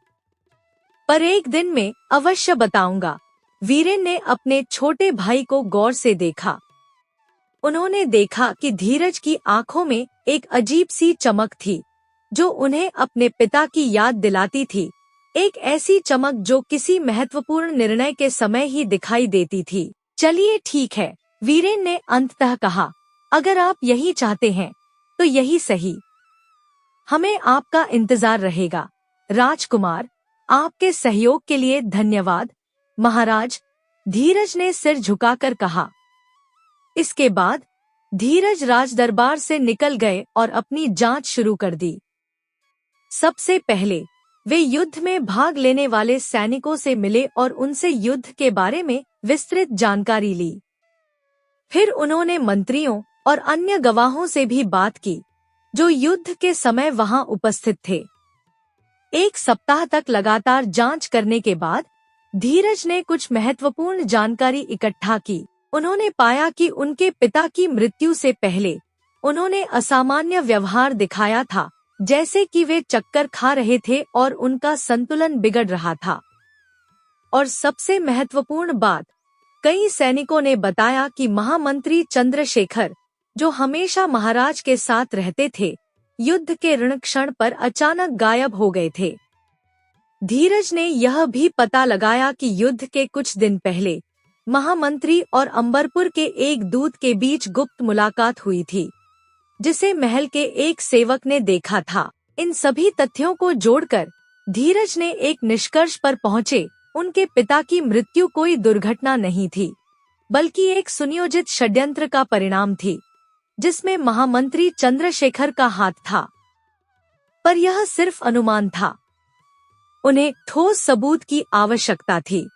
पर एक दिन में अवश्य बताऊंगा। वीरेन ने अपने छोटे भाई को गौर से देखा। उन्होंने देखा कि धीरज की आंखों में एक अजीब सी चमक थी जो उन्हें अपने पिता की याद दिलाती थी। एक ऐसी चमक जो किसी महत्वपूर्ण निर्णय के समय ही दिखाई देती थी। चलिए ठीक है, वीरेन ने अंततः कहा, अगर आप यही चाहते हैं तो यही सही। हमें आपका इंतजार रहेगा। राजकुमार, आपके सहयोग के लिए धन्यवाद। महाराज, धीरज ने सिर झुकाकर कहा। इसके बाद धीरज राजदरबार से निकल गए और अपनी जांच शुरू कर दी। सबसे पहले वे युद्ध में भाग लेने वाले सैनिकों से मिले और उनसे युद्ध के बारे में विस्तृत जानकारी ली। फिर उन्होंने मंत्रियों और अन्य गवाहों से भी बात की जो युद्ध के समय वहां उपस्थित थे। 1 सप्ताह तक लगातार जांच करने के बाद धीरज ने कुछ महत्वपूर्ण जानकारी इकट्ठा की। उन्होंने पाया कि उनके पिता की मृत्यु से पहले उन्होंने असामान्य व्यवहार दिखाया था, जैसे कि वे चक्कर खा रहे थे और उनका संतुलन बिगड़ रहा था। और सबसे महत्वपूर्ण बात, कई सैनिकों ने बताया कि महामंत्री चंद्रशेखर, जो हमेशा महाराज के साथ रहते थे, युद्ध के रण क्षण पर अचानक गायब हो गए थे। धीरज ने यह भी पता लगाया कि युद्ध के कुछ दिन पहले महामंत्री और अंबरपुर के एक दूत के बीच गुप्त मुलाकात हुई थी, जिसे महल के एक सेवक ने देखा था। इन सभी तथ्यों को जोड़कर धीरज ने एक निष्कर्ष पर पहुंचे, उनके पिता की मृत्यु कोई दुर्घटना नहीं थी, बल्कि एक सुनियोजित षड्यंत्र का परिणाम थी, जिसमें महामंत्री चंद्रशेखर का हाथ था। पर यह सिर्फ अनुमान था। उन्हें ठोस सबूत की आवश्यकता थी।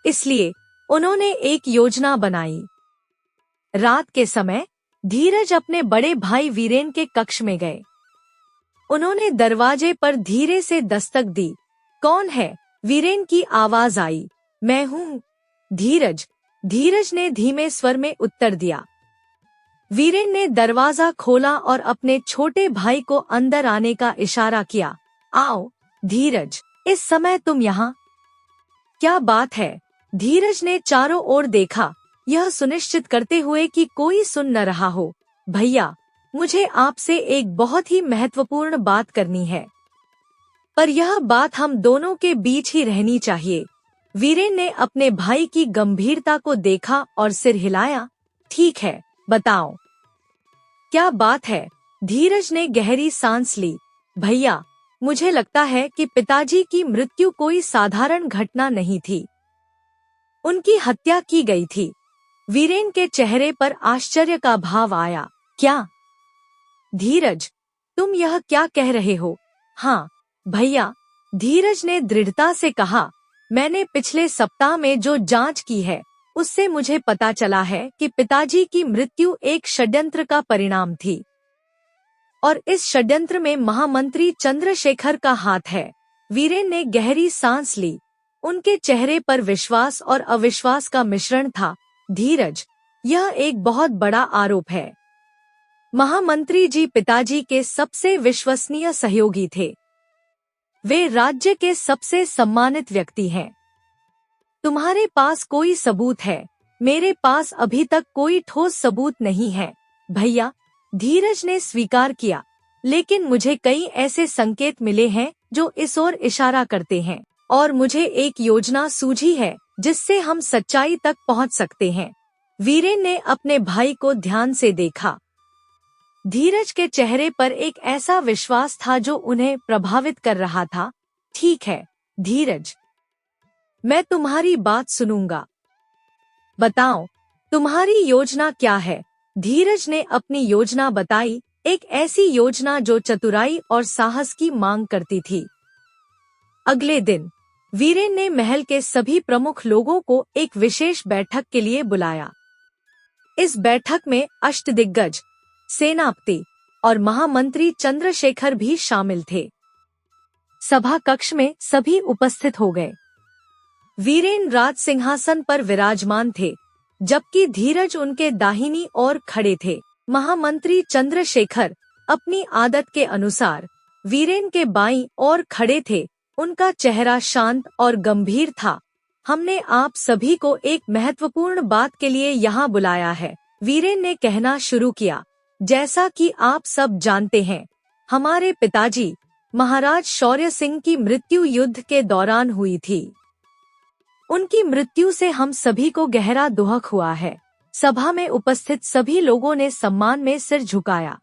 इसलिए उन्होंने एक योजना बनाई। रात के समय धीरज अपने बड़े भाई वीरेन के कक्ष में गए। उन्होंने दरवाजे पर धीरे से दस्तक दी। कौन है? वीरेन की आवाज आई। मैं हूँ धीरज। धीरज ने धीमे स्वर में उत्तर दिया। वीरेन ने दरवाजा खोला और अपने छोटे भाई को अंदर आने का इशारा किया। आओ धीरज, इस समय तुम यहाँ? क्या बात है? धीरज ने चारों ओर देखा, यह सुनिश्चित करते हुए कि कोई सुन न रहा हो। भैया, मुझे आपसे एक बहुत ही महत्वपूर्ण बात करनी है, पर यह बात हम दोनों के बीच ही रहनी चाहिए। वीरेन ने अपने भाई की गंभीरता को देखा और सिर हिलाया। ठीक है, बताओ, क्या बात है? धीरज ने गहरी सांस ली। भैया, मुझे लगता है कि पिताजी की मृत्यु कोई साधारण घटना नहीं थी। उनकी हत्या की गई थी। वीरेन के चेहरे पर आश्चर्य का भाव आया। क्या? धीरज, तुम यह क्या कह रहे हो? हाँ भैया, धीरज ने दृढ़ता से कहा। मैंने पिछले सप्ताह में जो जांच की है, उससे मुझे पता चला है कि पिताजी की मृत्यु एक षड्यंत्र का परिणाम थी, और इस षड्यंत्र में महामंत्री चंद्रशेखर का हाथ है। वीरेन ने गहरी सांस ली। उनके चेहरे पर विश्वास और अविश्वास का मिश्रण था। धीरज, यह एक बहुत बड़ा आरोप है। महामंत्री जी पिताजी के सबसे विश्वसनीय सहयोगी थे। वे राज्य के सबसे सम्मानित व्यक्ति हैं। तुम्हारे पास कोई सबूत है? मेरे पास अभी तक कोई ठोस सबूत नहीं है भैया, धीरज ने स्वीकार किया। लेकिन मुझे कई ऐसे संकेत मिले हैं जो इस ओर इशारा करते हैं, और मुझे एक योजना सूझी है जिससे हम सच्चाई तक पहुंच सकते हैं। वीरेन ने अपने भाई को ध्यान से देखा। धीरज के चेहरे पर एक ऐसा विश्वास था जो उन्हें प्रभावित कर रहा था। ठीक है धीरज, मैं तुम्हारी बात सुनूंगा। बताओ, तुम्हारी योजना क्या है? धीरज ने अपनी योजना बताई, एक ऐसी योजना जो चतुराई और साहस की मांग करती थी। अगले दिन वीरेन ने महल के सभी प्रमुख लोगों को एक विशेष बैठक के लिए बुलाया। इस बैठक में अष्टदिग्गज, सेनापति और महामंत्री चंद्रशेखर भी शामिल थे। सभा कक्ष में सभी उपस्थित हो गए। वीरेन राज सिंहासन पर विराजमान थे, जबकि धीरज उनके दाहिनी ओर खड़े थे। महामंत्री चंद्रशेखर अपनी आदत के अनुसार वीरेन के बाईं ओर खड़े थे। उनका चेहरा शांत और गंभीर था। हमने आप सभी को एक महत्वपूर्ण बात के लिए यहाँ बुलाया है, वीरेन ने कहना शुरू किया। जैसा कि आप सब जानते हैं, हमारे पिताजी महाराज शौर्य सिंह की मृत्यु युद्ध के दौरान हुई थी। उनकी मृत्यु से हम सभी को गहरा दुख हुआ है। सभा में उपस्थित सभी लोगों ने सम्मान में सिर झुकाया।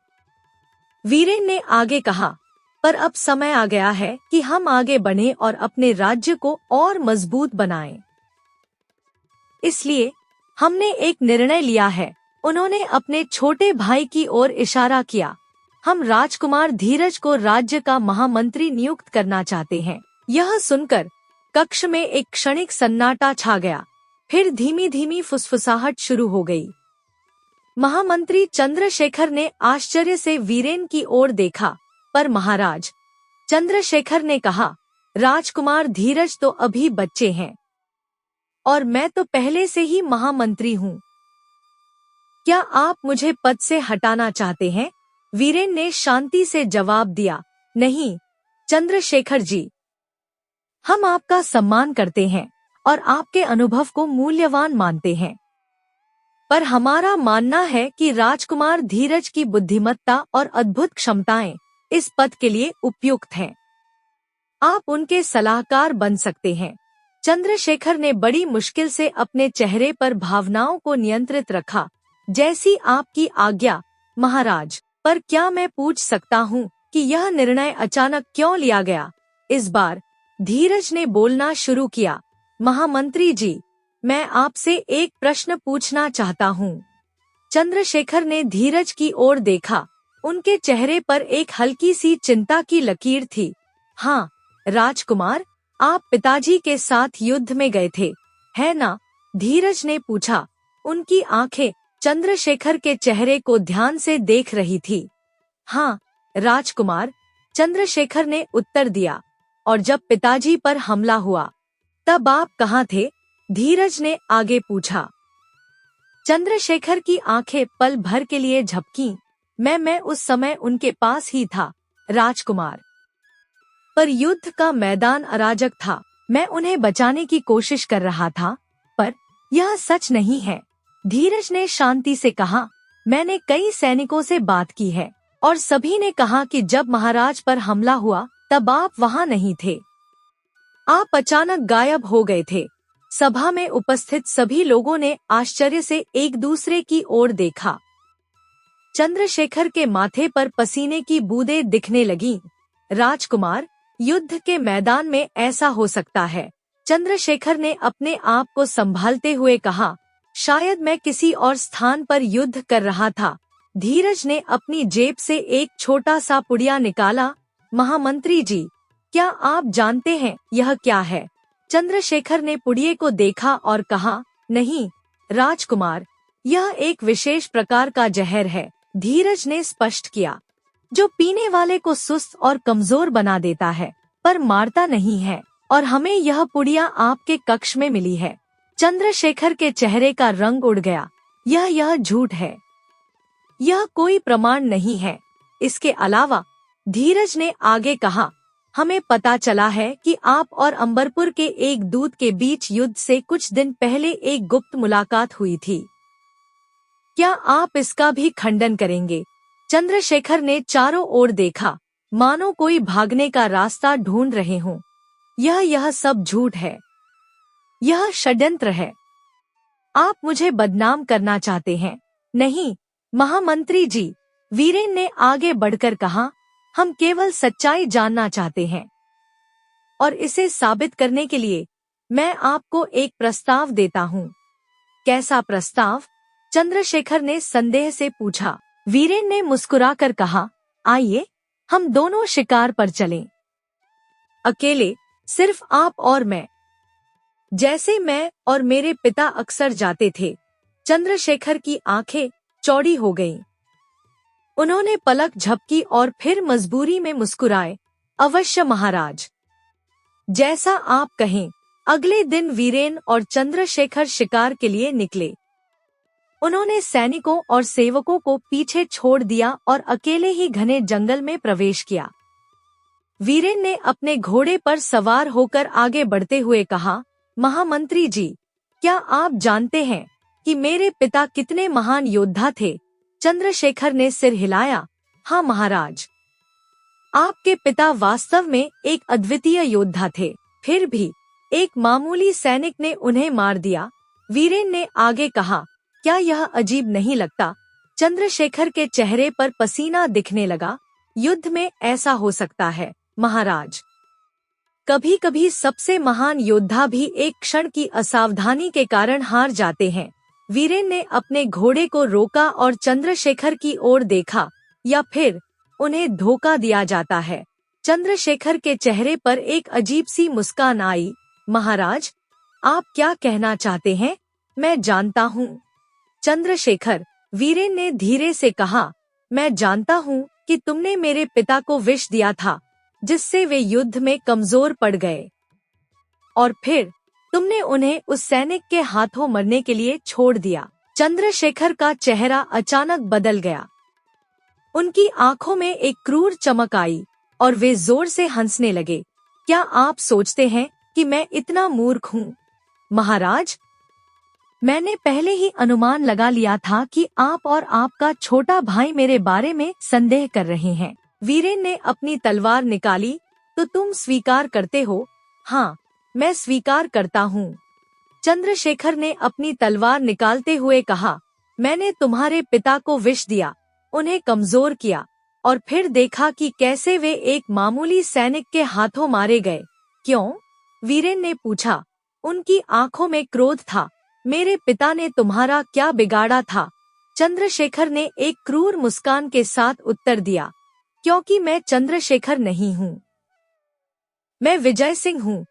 वीरेन ने आगे कहा, पर अब समय आ गया है कि हम आगे बढ़ें और अपने राज्य को और मजबूत बनाएं। इसलिए हमने एक निर्णय लिया है। उन्होंने अपने छोटे भाई की ओर इशारा किया। हम राजकुमार धीरज को राज्य का महामंत्री नियुक्त करना चाहते हैं। यह सुनकर कक्ष में एक क्षणिक सन्नाटा छा गया। फिर धीमी धीमी फुसफुसाहट शुरू हो गई। महामंत्री चंद्रशेखर ने आश्चर्य से वीरेन की ओर देखा, पर महाराज, चंद्रशेखर ने कहा, राजकुमार धीरज तो अभी बच्चे हैं और मैं तो पहले से ही महामंत्री हूँ। क्या आप मुझे पद से हटाना चाहते हैं? वीरेन ने शांति से जवाब दिया, नहीं चंद्रशेखर जी, हम आपका सम्मान करते हैं और आपके अनुभव को मूल्यवान मानते हैं, पर हमारा मानना है कि राजकुमार धीरज की बुद्धिमत्ता और अद्भुत क्षमताएं इस पद के लिए उपयुक्त हैं। आप उनके सलाहकार बन सकते हैं। चंद्रशेखर ने बड़ी मुश्किल से अपने चेहरे पर भावनाओं को नियंत्रित रखा। जैसी आपकी आज्ञा महाराज, पर क्या मैं पूछ सकता हूँ कि यह निर्णय अचानक क्यों लिया गया? इस बार धीरज ने बोलना शुरू किया। महामंत्री जी, मैं आपसे एक प्रश्न पूछना चाहता हूँ। चंद्रशेखर ने धीरज की ओर देखा। उनके चेहरे पर एक हल्की सी चिंता की लकीर थी। हाँ राजकुमार, आप पिताजी के साथ युद्ध में गए थे, है ना? धीरज ने पूछा। उनकी आंखें चंद्रशेखर के चेहरे को ध्यान से देख रही थी। हाँ राजकुमार, चंद्रशेखर ने उत्तर दिया। और जब पिताजी पर हमला हुआ तब आप कहाँ थे? धीरज ने आगे पूछा। चंद्रशेखर की आंखें पल भर के लिए झपकीं। मैं उस समय उनके पास ही था राजकुमार, पर युद्ध का मैदान अराजक था। मैं उन्हें बचाने की कोशिश कर रहा था, पर यह सच नहीं है। धीरज ने शांति से कहा, मैंने कई सैनिकों से बात की है और सभी ने कहा कि जब महाराज पर हमला हुआ तब आप वहाँ नहीं थे। आप अचानक गायब हो गए थे। सभा में उपस्थित सभी लोगों ने आश्चर्य से एक दूसरे की ओर देखा। चंद्रशेखर के माथे पर पसीने की बूंदें दिखने लगीं। राजकुमार, युद्ध के मैदान में ऐसा हो सकता है। चंद्रशेखर ने अपने आप को संभालते हुए कहा, शायद मैं किसी और स्थान पर युद्ध कर रहा था। धीरज ने अपनी जेब से एक छोटा सा पुड़िया निकाला। महामंत्री जी, क्या आप जानते हैं यह क्या है? चंद्रशेखर ने पुड़िये को देखा और कहा, नहीं राजकुमार, यह एक विशेष प्रकार का जहर है। धीरज ने स्पष्ट किया, जो पीने वाले को सुस्त और कमजोर बना देता है, पर मारता नहीं है, और हमें यह पुड़िया आपके कक्ष में मिली है। चंद्रशेखर के चेहरे का रंग उड़ गया। यह झूठ है, यह कोई प्रमाण नहीं है। इसके अलावा धीरज ने आगे कहा, हमें पता चला है कि आप और अंबरपुर के एक दूत के बीच युद्ध से कुछ दिन पहले एक गुप्त मुलाकात हुई थी। क्या आप इसका भी खंडन करेंगे? चंद्रशेखर ने चारों ओर देखा, मानो कोई भागने का रास्ता ढूंढ रहे हों। यह सब झूठ है, यह षड्यंत्र है। आप मुझे बदनाम करना चाहते हैं। नहीं महामंत्री जी, वीरेन ने आगे बढ़कर कहा, हम केवल सच्चाई जानना चाहते हैं, और इसे साबित करने के लिए मैं आपको एक प्रस्ताव देता हूँ। कैसा प्रस्ताव? चंद्रशेखर ने संदेह से पूछा। वीरेन ने मुस्कुराकर कहा, आइए हम दोनों शिकार पर चलें। अकेले, सिर्फ आप और मैं, जैसे मैं और मेरे पिता अक्सर जाते थे। चंद्रशेखर की आंखें चौड़ी हो गईं। उन्होंने पलक झपकी और फिर मजबूरी में मुस्कुराए। अवश्य महाराज, जैसा आप कहें। अगले दिन वीरेन और चंद्रशेखर शिकार के लिए निकले। उन्होंने सैनिकों और सेवकों को पीछे छोड़ दिया और अकेले ही घने जंगल में प्रवेश किया। वीरेन ने अपने घोड़े पर सवार होकर आगे बढ़ते हुए कहा, महामंत्री जी, क्या आप जानते हैं कि मेरे पिता कितने महान योद्धा थे? चंद्रशेखर ने सिर हिलाया। हाँ महाराज, आपके पिता वास्तव में एक अद्वितीय योद्धा थे, फिर भी एक मामूली सैनिक ने उन्हें मार दिया। वीरेन ने आगे कहा, क्या यह अजीब नहीं लगता? चंद्रशेखर के चेहरे पर पसीना दिखने लगा। युद्ध में ऐसा हो सकता है महाराज, कभी कभी सबसे महान योद्धा भी एक क्षण की असावधानी के कारण हार जाते हैं। वीरेन ने अपने घोड़े को रोका और चंद्रशेखर की ओर देखा, या फिर उन्हें धोखा दिया जाता है। चंद्रशेखर के चेहरे पर एक अजीब सी मुस्कान आई। महाराज, आप क्या कहना चाहते हैं, मैं जानता हूँ। चंद्रशेखर, वीरेन ने धीरे से कहा, मैं जानता हूँ कि तुमने मेरे पिता को विष दिया था, जिससे वे युद्ध में कमजोर पड़ गए, और फिर तुमने उन्हें उस सैनिक के हाथों मरने के लिए छोड़ दिया। चंद्रशेखर का चेहरा अचानक बदल गया। उनकी आंखों में एक क्रूर चमक आई और वे जोर से हंसने लगे। क्या आप सोचते हैं कि मैं इतना मूर्ख हूँ? महाराज, मैंने पहले ही अनुमान लगा लिया था कि आप और आपका छोटा भाई मेरे बारे में संदेह कर रहे हैं। वीरेन ने अपनी तलवार निकाली। तो तुम स्वीकार करते हो? हाँ, मैं स्वीकार करता हूँ। चंद्रशेखर ने अपनी तलवार निकालते हुए कहा, मैंने तुम्हारे पिता को विष दिया, उन्हें कमजोर किया, और फिर देखा कि कैसे वे एक मामूली सैनिक के हाथों मारे गए। क्यों? वीरेन ने पूछा। उनकी आंखों में क्रोध था। मेरे पिता ने तुम्हारा क्या बिगाड़ा था? चंद्रशेखर ने एक क्रूर मुस्कान के साथ उत्तर दिया, क्योंकि मैं चंद्रशेखर नहीं हूँ, मैं विजय सिंह हूँ,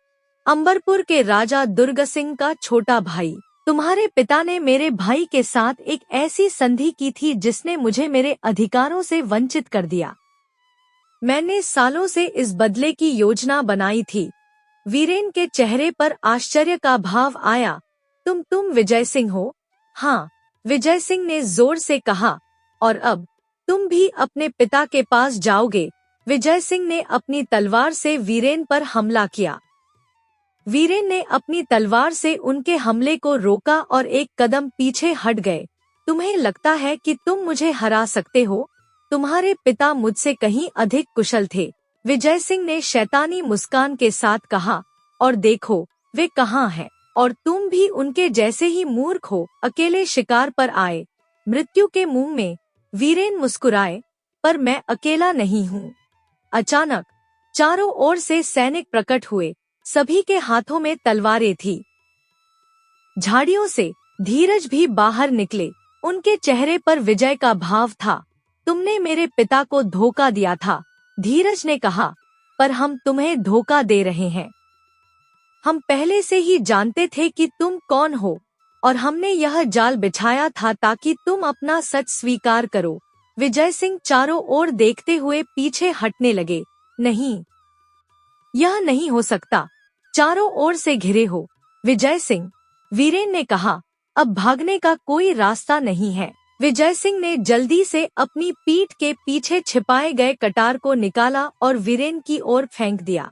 अंबरपुर के राजा दुर्ग सिंह का छोटा भाई। तुम्हारे पिता ने मेरे भाई के साथ एक ऐसी संधि की थी जिसने मुझे मेरे अधिकारों से वंचित कर दिया। मैंने सालों से इस बदले की योजना बनाई थी। वीरेन के चेहरे पर आश्चर्य का भाव आया। तुम विजय सिंह हो? हाँ, विजय सिंह ने जोर से कहा। और अब तुम भी अपने पिता के पास जाओगे? विजय सिंह ने अपनी तलवार से वीरेन पर हमला किया। वीरेन ने अपनी तलवार से उनके हमले को रोका और एक कदम पीछे हट गए। तुम्हें लगता है कि तुम मुझे हरा सकते हो? तुम्हारे पिता मुझसे कहीं अधिक कुशल थे, विजय सिंह ने शैतानी मुस्कान के साथ कहा। और देखो, वे कहाँ हैं, और तुम भी उनके जैसे ही मूर्ख हो, अकेले शिकार पर आए। मृत्यु के मुंह में वीरेन मुस्कुराए, पर मैं अकेला नहीं हूँ। अचानक चारों ओर से सैनिक प्रकट हुए। सभी के हाथों में तलवारें थी। झाड़ियों से धीरज भी बाहर निकले। उनके चेहरे पर विजय का भाव था। तुमने मेरे पिता को धोखा दिया था, धीरज ने कहा, पर हम तुम्हें धोखा दे रहे हैं। हम पहले से ही जानते थे कि तुम कौन हो, और हमने यह जाल बिछाया था ताकि तुम अपना सच स्वीकार करो। विजय सिंह चारों ओर देखते हुए पीछे हटने लगे। नहीं, यह नहीं हो सकता, चारों ओर से घिरे हो विजय सिंह, वीरेन ने कहा। अब भागने का कोई रास्ता नहीं है। विजय सिंह ने जल्दी से अपनी पीठ के पीछे छिपाए गए कटार को निकाला और वीरेन की ओर फेंक दिया।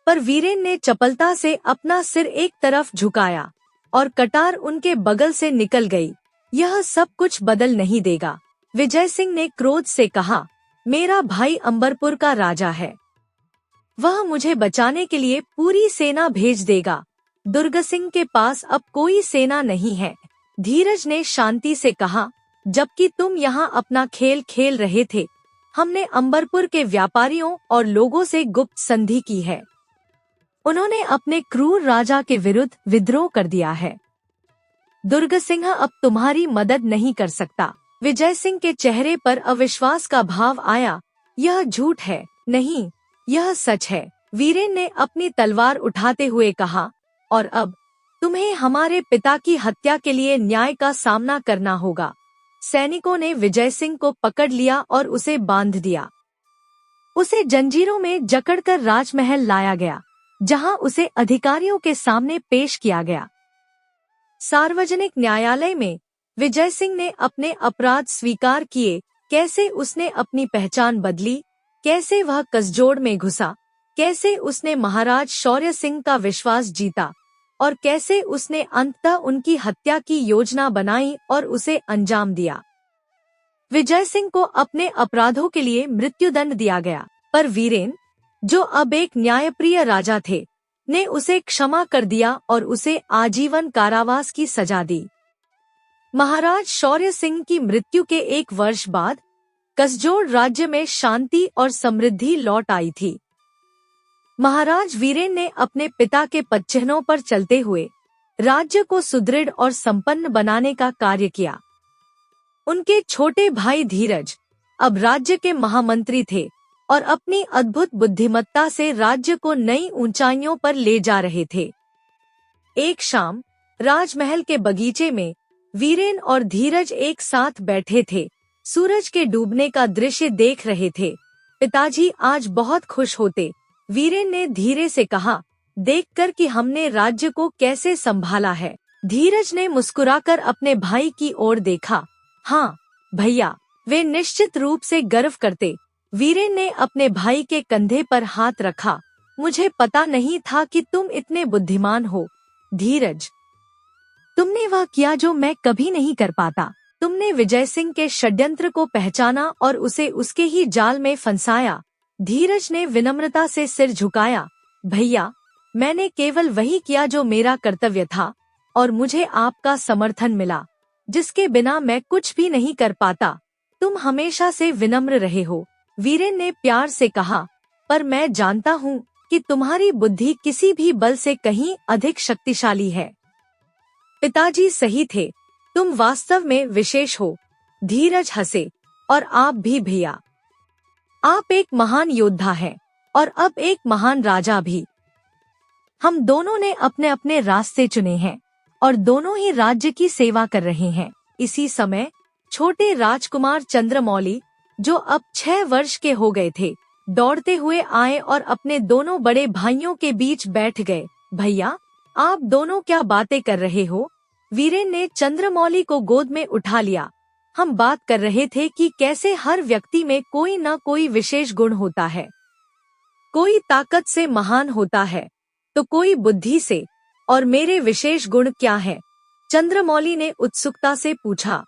पर वीरेन ने चपलता से अपना सिर एक तरफ झुकाया और कटार उनके बगल से निकल गई। यह सब कुछ बदल नहीं देगा, विजय सिंह ने क्रोध से कहा। मेरा भाई अंबरपुर का राजा है, वह मुझे बचाने के लिए पूरी सेना भेज देगा। दुर्ग सिंह के पास अब कोई सेना नहीं है, धीरज ने शांति से कहा। जबकि तुम यहाँ अपना खेल खेल रहे थे, हमने अंबरपुर के व्यापारियों और लोगों से गुप्त संधि की है। उन्होंने अपने क्रूर राजा के विरुद्ध विद्रोह कर दिया है। दुर्ग सिंह अब तुम्हारी मदद नहीं कर सकता। विजय सिंह के चेहरे पर अविश्वास का भाव आया। यह झूठ है। नहीं, यह सच है, वीरेन ने अपनी तलवार उठाते हुए कहा। और अब तुम्हें हमारे पिता की हत्या के लिए न्याय का सामना करना होगा। सैनिकों ने विजय सिंह को पकड़ लिया और उसे बांध दिया। उसे जंजीरों में जकड़कर राजमहल लाया गया, जहां उसे अधिकारियों के सामने पेश किया गया। सार्वजनिक न्यायालय में विजय सिंह ने अपने अपराध स्वीकार किए। कैसे उसने अपनी पहचान बदली, कैसे वह कसजोड़ में घुसा, कैसे उसने महाराज शौर्य सिंह का विश्वास जीता, और कैसे उसने अंततः उनकी हत्या की योजना बनाई और उसे अंजाम दिया। विजय सिंह को अपने अपराधों के लिए मृत्युदंड दिया गया, पर वीरेन, जो अब एक न्यायप्रिय राजा थे, ने उसे क्षमा कर दिया और उसे आजीवन कारावास की सजा दी। महाराज शौर्य सिंह की मृत्यु के 1 वर्ष बाद कसजोड़ राज्य में शांति और समृद्धि लौट आई थी। महाराज वीरेन ने अपने पिता के पदचिह्नों पर चलते हुए राज्य को सुदृढ़ और संपन्न बनाने का कार्य किया। उनके छोटे भाई धीरज अब राज्य के महामंत्री थे और अपनी अद्भुत बुद्धिमत्ता से राज्य को नई ऊंचाइयों पर ले जा रहे थे। एक शाम राजमहल के बगीचे में वीरेन और धीरज एक साथ बैठे थे, सूरज के डूबने का दृश्य देख रहे थे। पिताजी आज बहुत खुश होते, वीरेन ने धीरे से कहा, देखकर कि हमने राज्य को कैसे संभाला है। धीरज ने मुस्कुराकर अपने भाई की ओर देखा। हाँ भैया, वे निश्चित रूप से गर्व करते। वीरेन ने अपने भाई के कंधे पर हाथ रखा। मुझे पता नहीं था कि तुम इतने बुद्धिमान हो धीरज। तुमने वह किया जो मैं कभी नहीं कर पाता। तुमने विजय सिंह के षड्यंत्र को पहचाना और उसे उसके ही जाल में फंसाया। धीरज ने विनम्रता से सिर झुकाया। भैया, मैंने केवल वही किया जो मेरा कर्तव्य था और मुझे आपका समर्थन मिला, जिसके बिना मैं कुछ भी नहीं कर पाता। तुम हमेशा से विनम्र रहे हो, वीरेन ने प्यार से कहा, पर मैं जानता हूँ कि तुम्हारी बुद्धि किसी भी बल से कहीं अधिक शक्तिशाली है। पिताजी सही थे, तुम वास्तव में विशेष हो। धीरज हंसे। और आप भी भैया, आप एक महान योद्धा हैं और अब एक महान राजा भी। हम दोनों ने अपने अपने रास्ते चुने हैं और दोनों ही राज्य की सेवा कर रहे हैं। इसी समय छोटे राजकुमार चंद्रमौली, जो अब 6 वर्ष के हो गए थे, दौड़ते हुए आए और अपने दोनों बड़े भाइयों के बीच बैठ गए। भैया, आप दोनों क्या बातें कर रहे हो? वीरेन ने चंद्रमौली को गोद में उठा लिया। हम बात कर रहे थे कि कैसे हर व्यक्ति में कोई न कोई विशेष गुण होता है। कोई ताकत से महान होता है तो कोई बुद्धि से, और मेरे विशेष गुण क्या है? चंद्रमौली ने उत्सुकता से पूछा।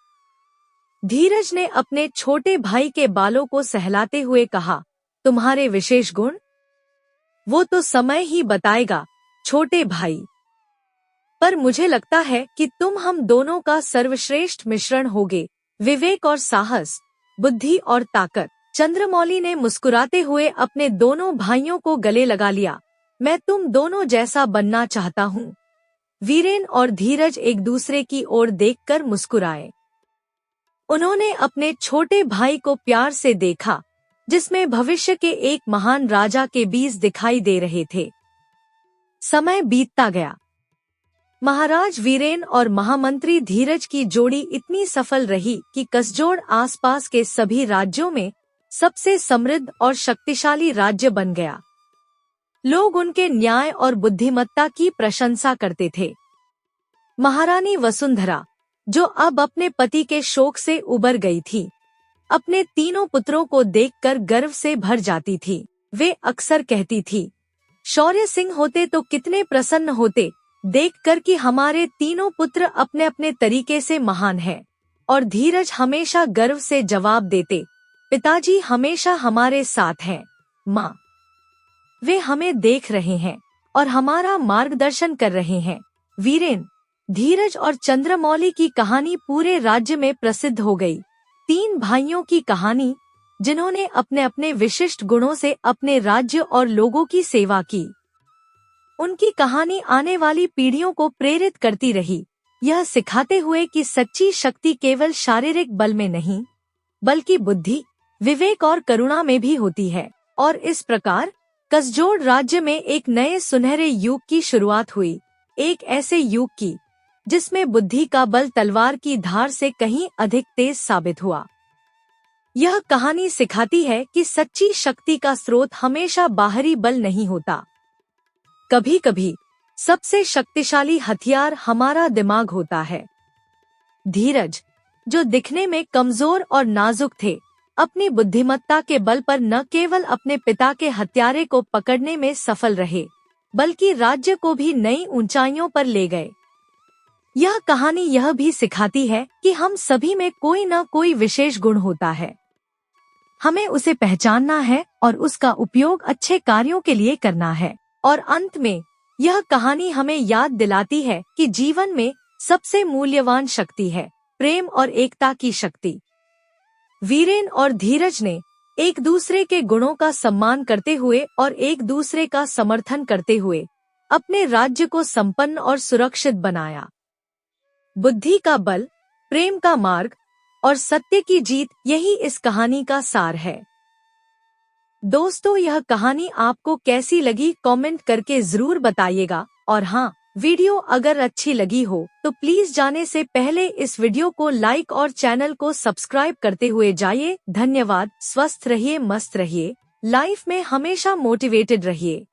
धीरज ने अपने छोटे भाई के बालों को सहलाते हुए कहा, तुम्हारे विशेष गुण? वो तो समय ही बताएगा छोटे भाई, पर मुझे लगता है कि तुम हम दोनों का सर्वश्रेष्ठ मिश्रण होगे, विवेक और साहस, बुद्धि और ताकत। चंद्रमौली ने मुस्कुराते हुए अपने दोनों भाइयों को गले लगा लिया। मैं तुम दोनों जैसा बनना चाहता हूँ। वीरेन और धीरज एक दूसरे की ओर देखकर मुस्कुराए। उन्होंने अपने छोटे भाई को प्यार से देखा, जिसमें भविष्य के एक महान राजा के बीज दिखाई दे रहे थे। समय बीतता गया। महाराज वीरेन और महामंत्री धीरज की जोड़ी इतनी सफल रही कि कसजोड़ आसपास के सभी राज्यों में सबसे समृद्ध और शक्तिशाली राज्य बन गया। लोग उनके न्याय और बुद्धिमत्ता की प्रशंसा करते थे। महारानी वसुंधरा, जो अब अपने पति के शोक से उबर गई थी, अपने तीनों पुत्रों को देखकर गर्व से भर जाती थी। वे अक्सर कहती थी, शौर्य सिंह होते तो कितने प्रसन्न होते देखकर कि हमारे तीनों पुत्र अपने अपने तरीके से महान हैं। और धीरज हमेशा गर्व से जवाब देते, पिताजी हमेशा हमारे साथ हैं माँ। वे हमें देख रहे हैं और हमारा मार्गदर्शन कर रहे हैं। वीरेन, धीरज और चंद्रमौली की कहानी पूरे राज्य में प्रसिद्ध हो गई। 3 भाइयों की कहानी, जिन्होंने अपने अपने विशिष्ट गुणों से अपने राज्य और लोगों की सेवा की। उनकी कहानी आने वाली पीढ़ियों को प्रेरित करती रही, यह सिखाते हुए कि सच्ची शक्ति केवल शारीरिक बल में नहीं, बल्कि बुद्धि, विवेक और करुणा में भी होती है। और इस प्रकार कसजोड़ राज्य में एक नए सुनहरे युग की शुरुआत हुई, एक ऐसे युग की जिसमें बुद्धि का बल तलवार की धार से कहीं अधिक तेज साबित हुआ। यह कहानी सिखाती है कि सच्ची शक्ति का स्रोत हमेशा बाहरी बल नहीं होता। कभी कभी सबसे शक्तिशाली हथियार हमारा दिमाग होता है। धीरज, जो दिखने में कमजोर और नाजुक थे, अपनी बुद्धिमत्ता के बल पर न केवल अपने पिता के हत्यारे को पकड़ने में सफल रहे, बल्कि राज्य को भी नई ऊंचाइयों पर ले गए। यह कहानी यह भी सिखाती है कि हम सभी में कोई न कोई विशेष गुण होता है। हमें उसे पहचानना है और उसका उपयोग अच्छे कार्यों के लिए करना है। और अंत में यह कहानी हमें याद दिलाती है कि जीवन में सबसे मूल्यवान शक्ति है प्रेम और एकता की शक्ति। वीरेन और धीरज ने एक दूसरे के गुणों का सम्मान करते हुए और एक दूसरे का समर्थन करते हुए अपने राज्य को संपन्न और सुरक्षित बनाया। बुद्धि का बल, प्रेम का मार्ग और सत्य की जीत, यही इस कहानी का सार है। दोस्तों, यह कहानी आपको कैसी लगी कमेंट करके जरूर बताइएगा। और हाँ, वीडियो अगर अच्छी लगी हो तो प्लीज जाने से पहले इस वीडियो को लाइक और चैनल को सब्सक्राइब करते हुए जाइए। धन्यवाद। स्वस्थ रहिए, मस्त रहिए, लाइफ में हमेशा मोटिवेटेड रहिए।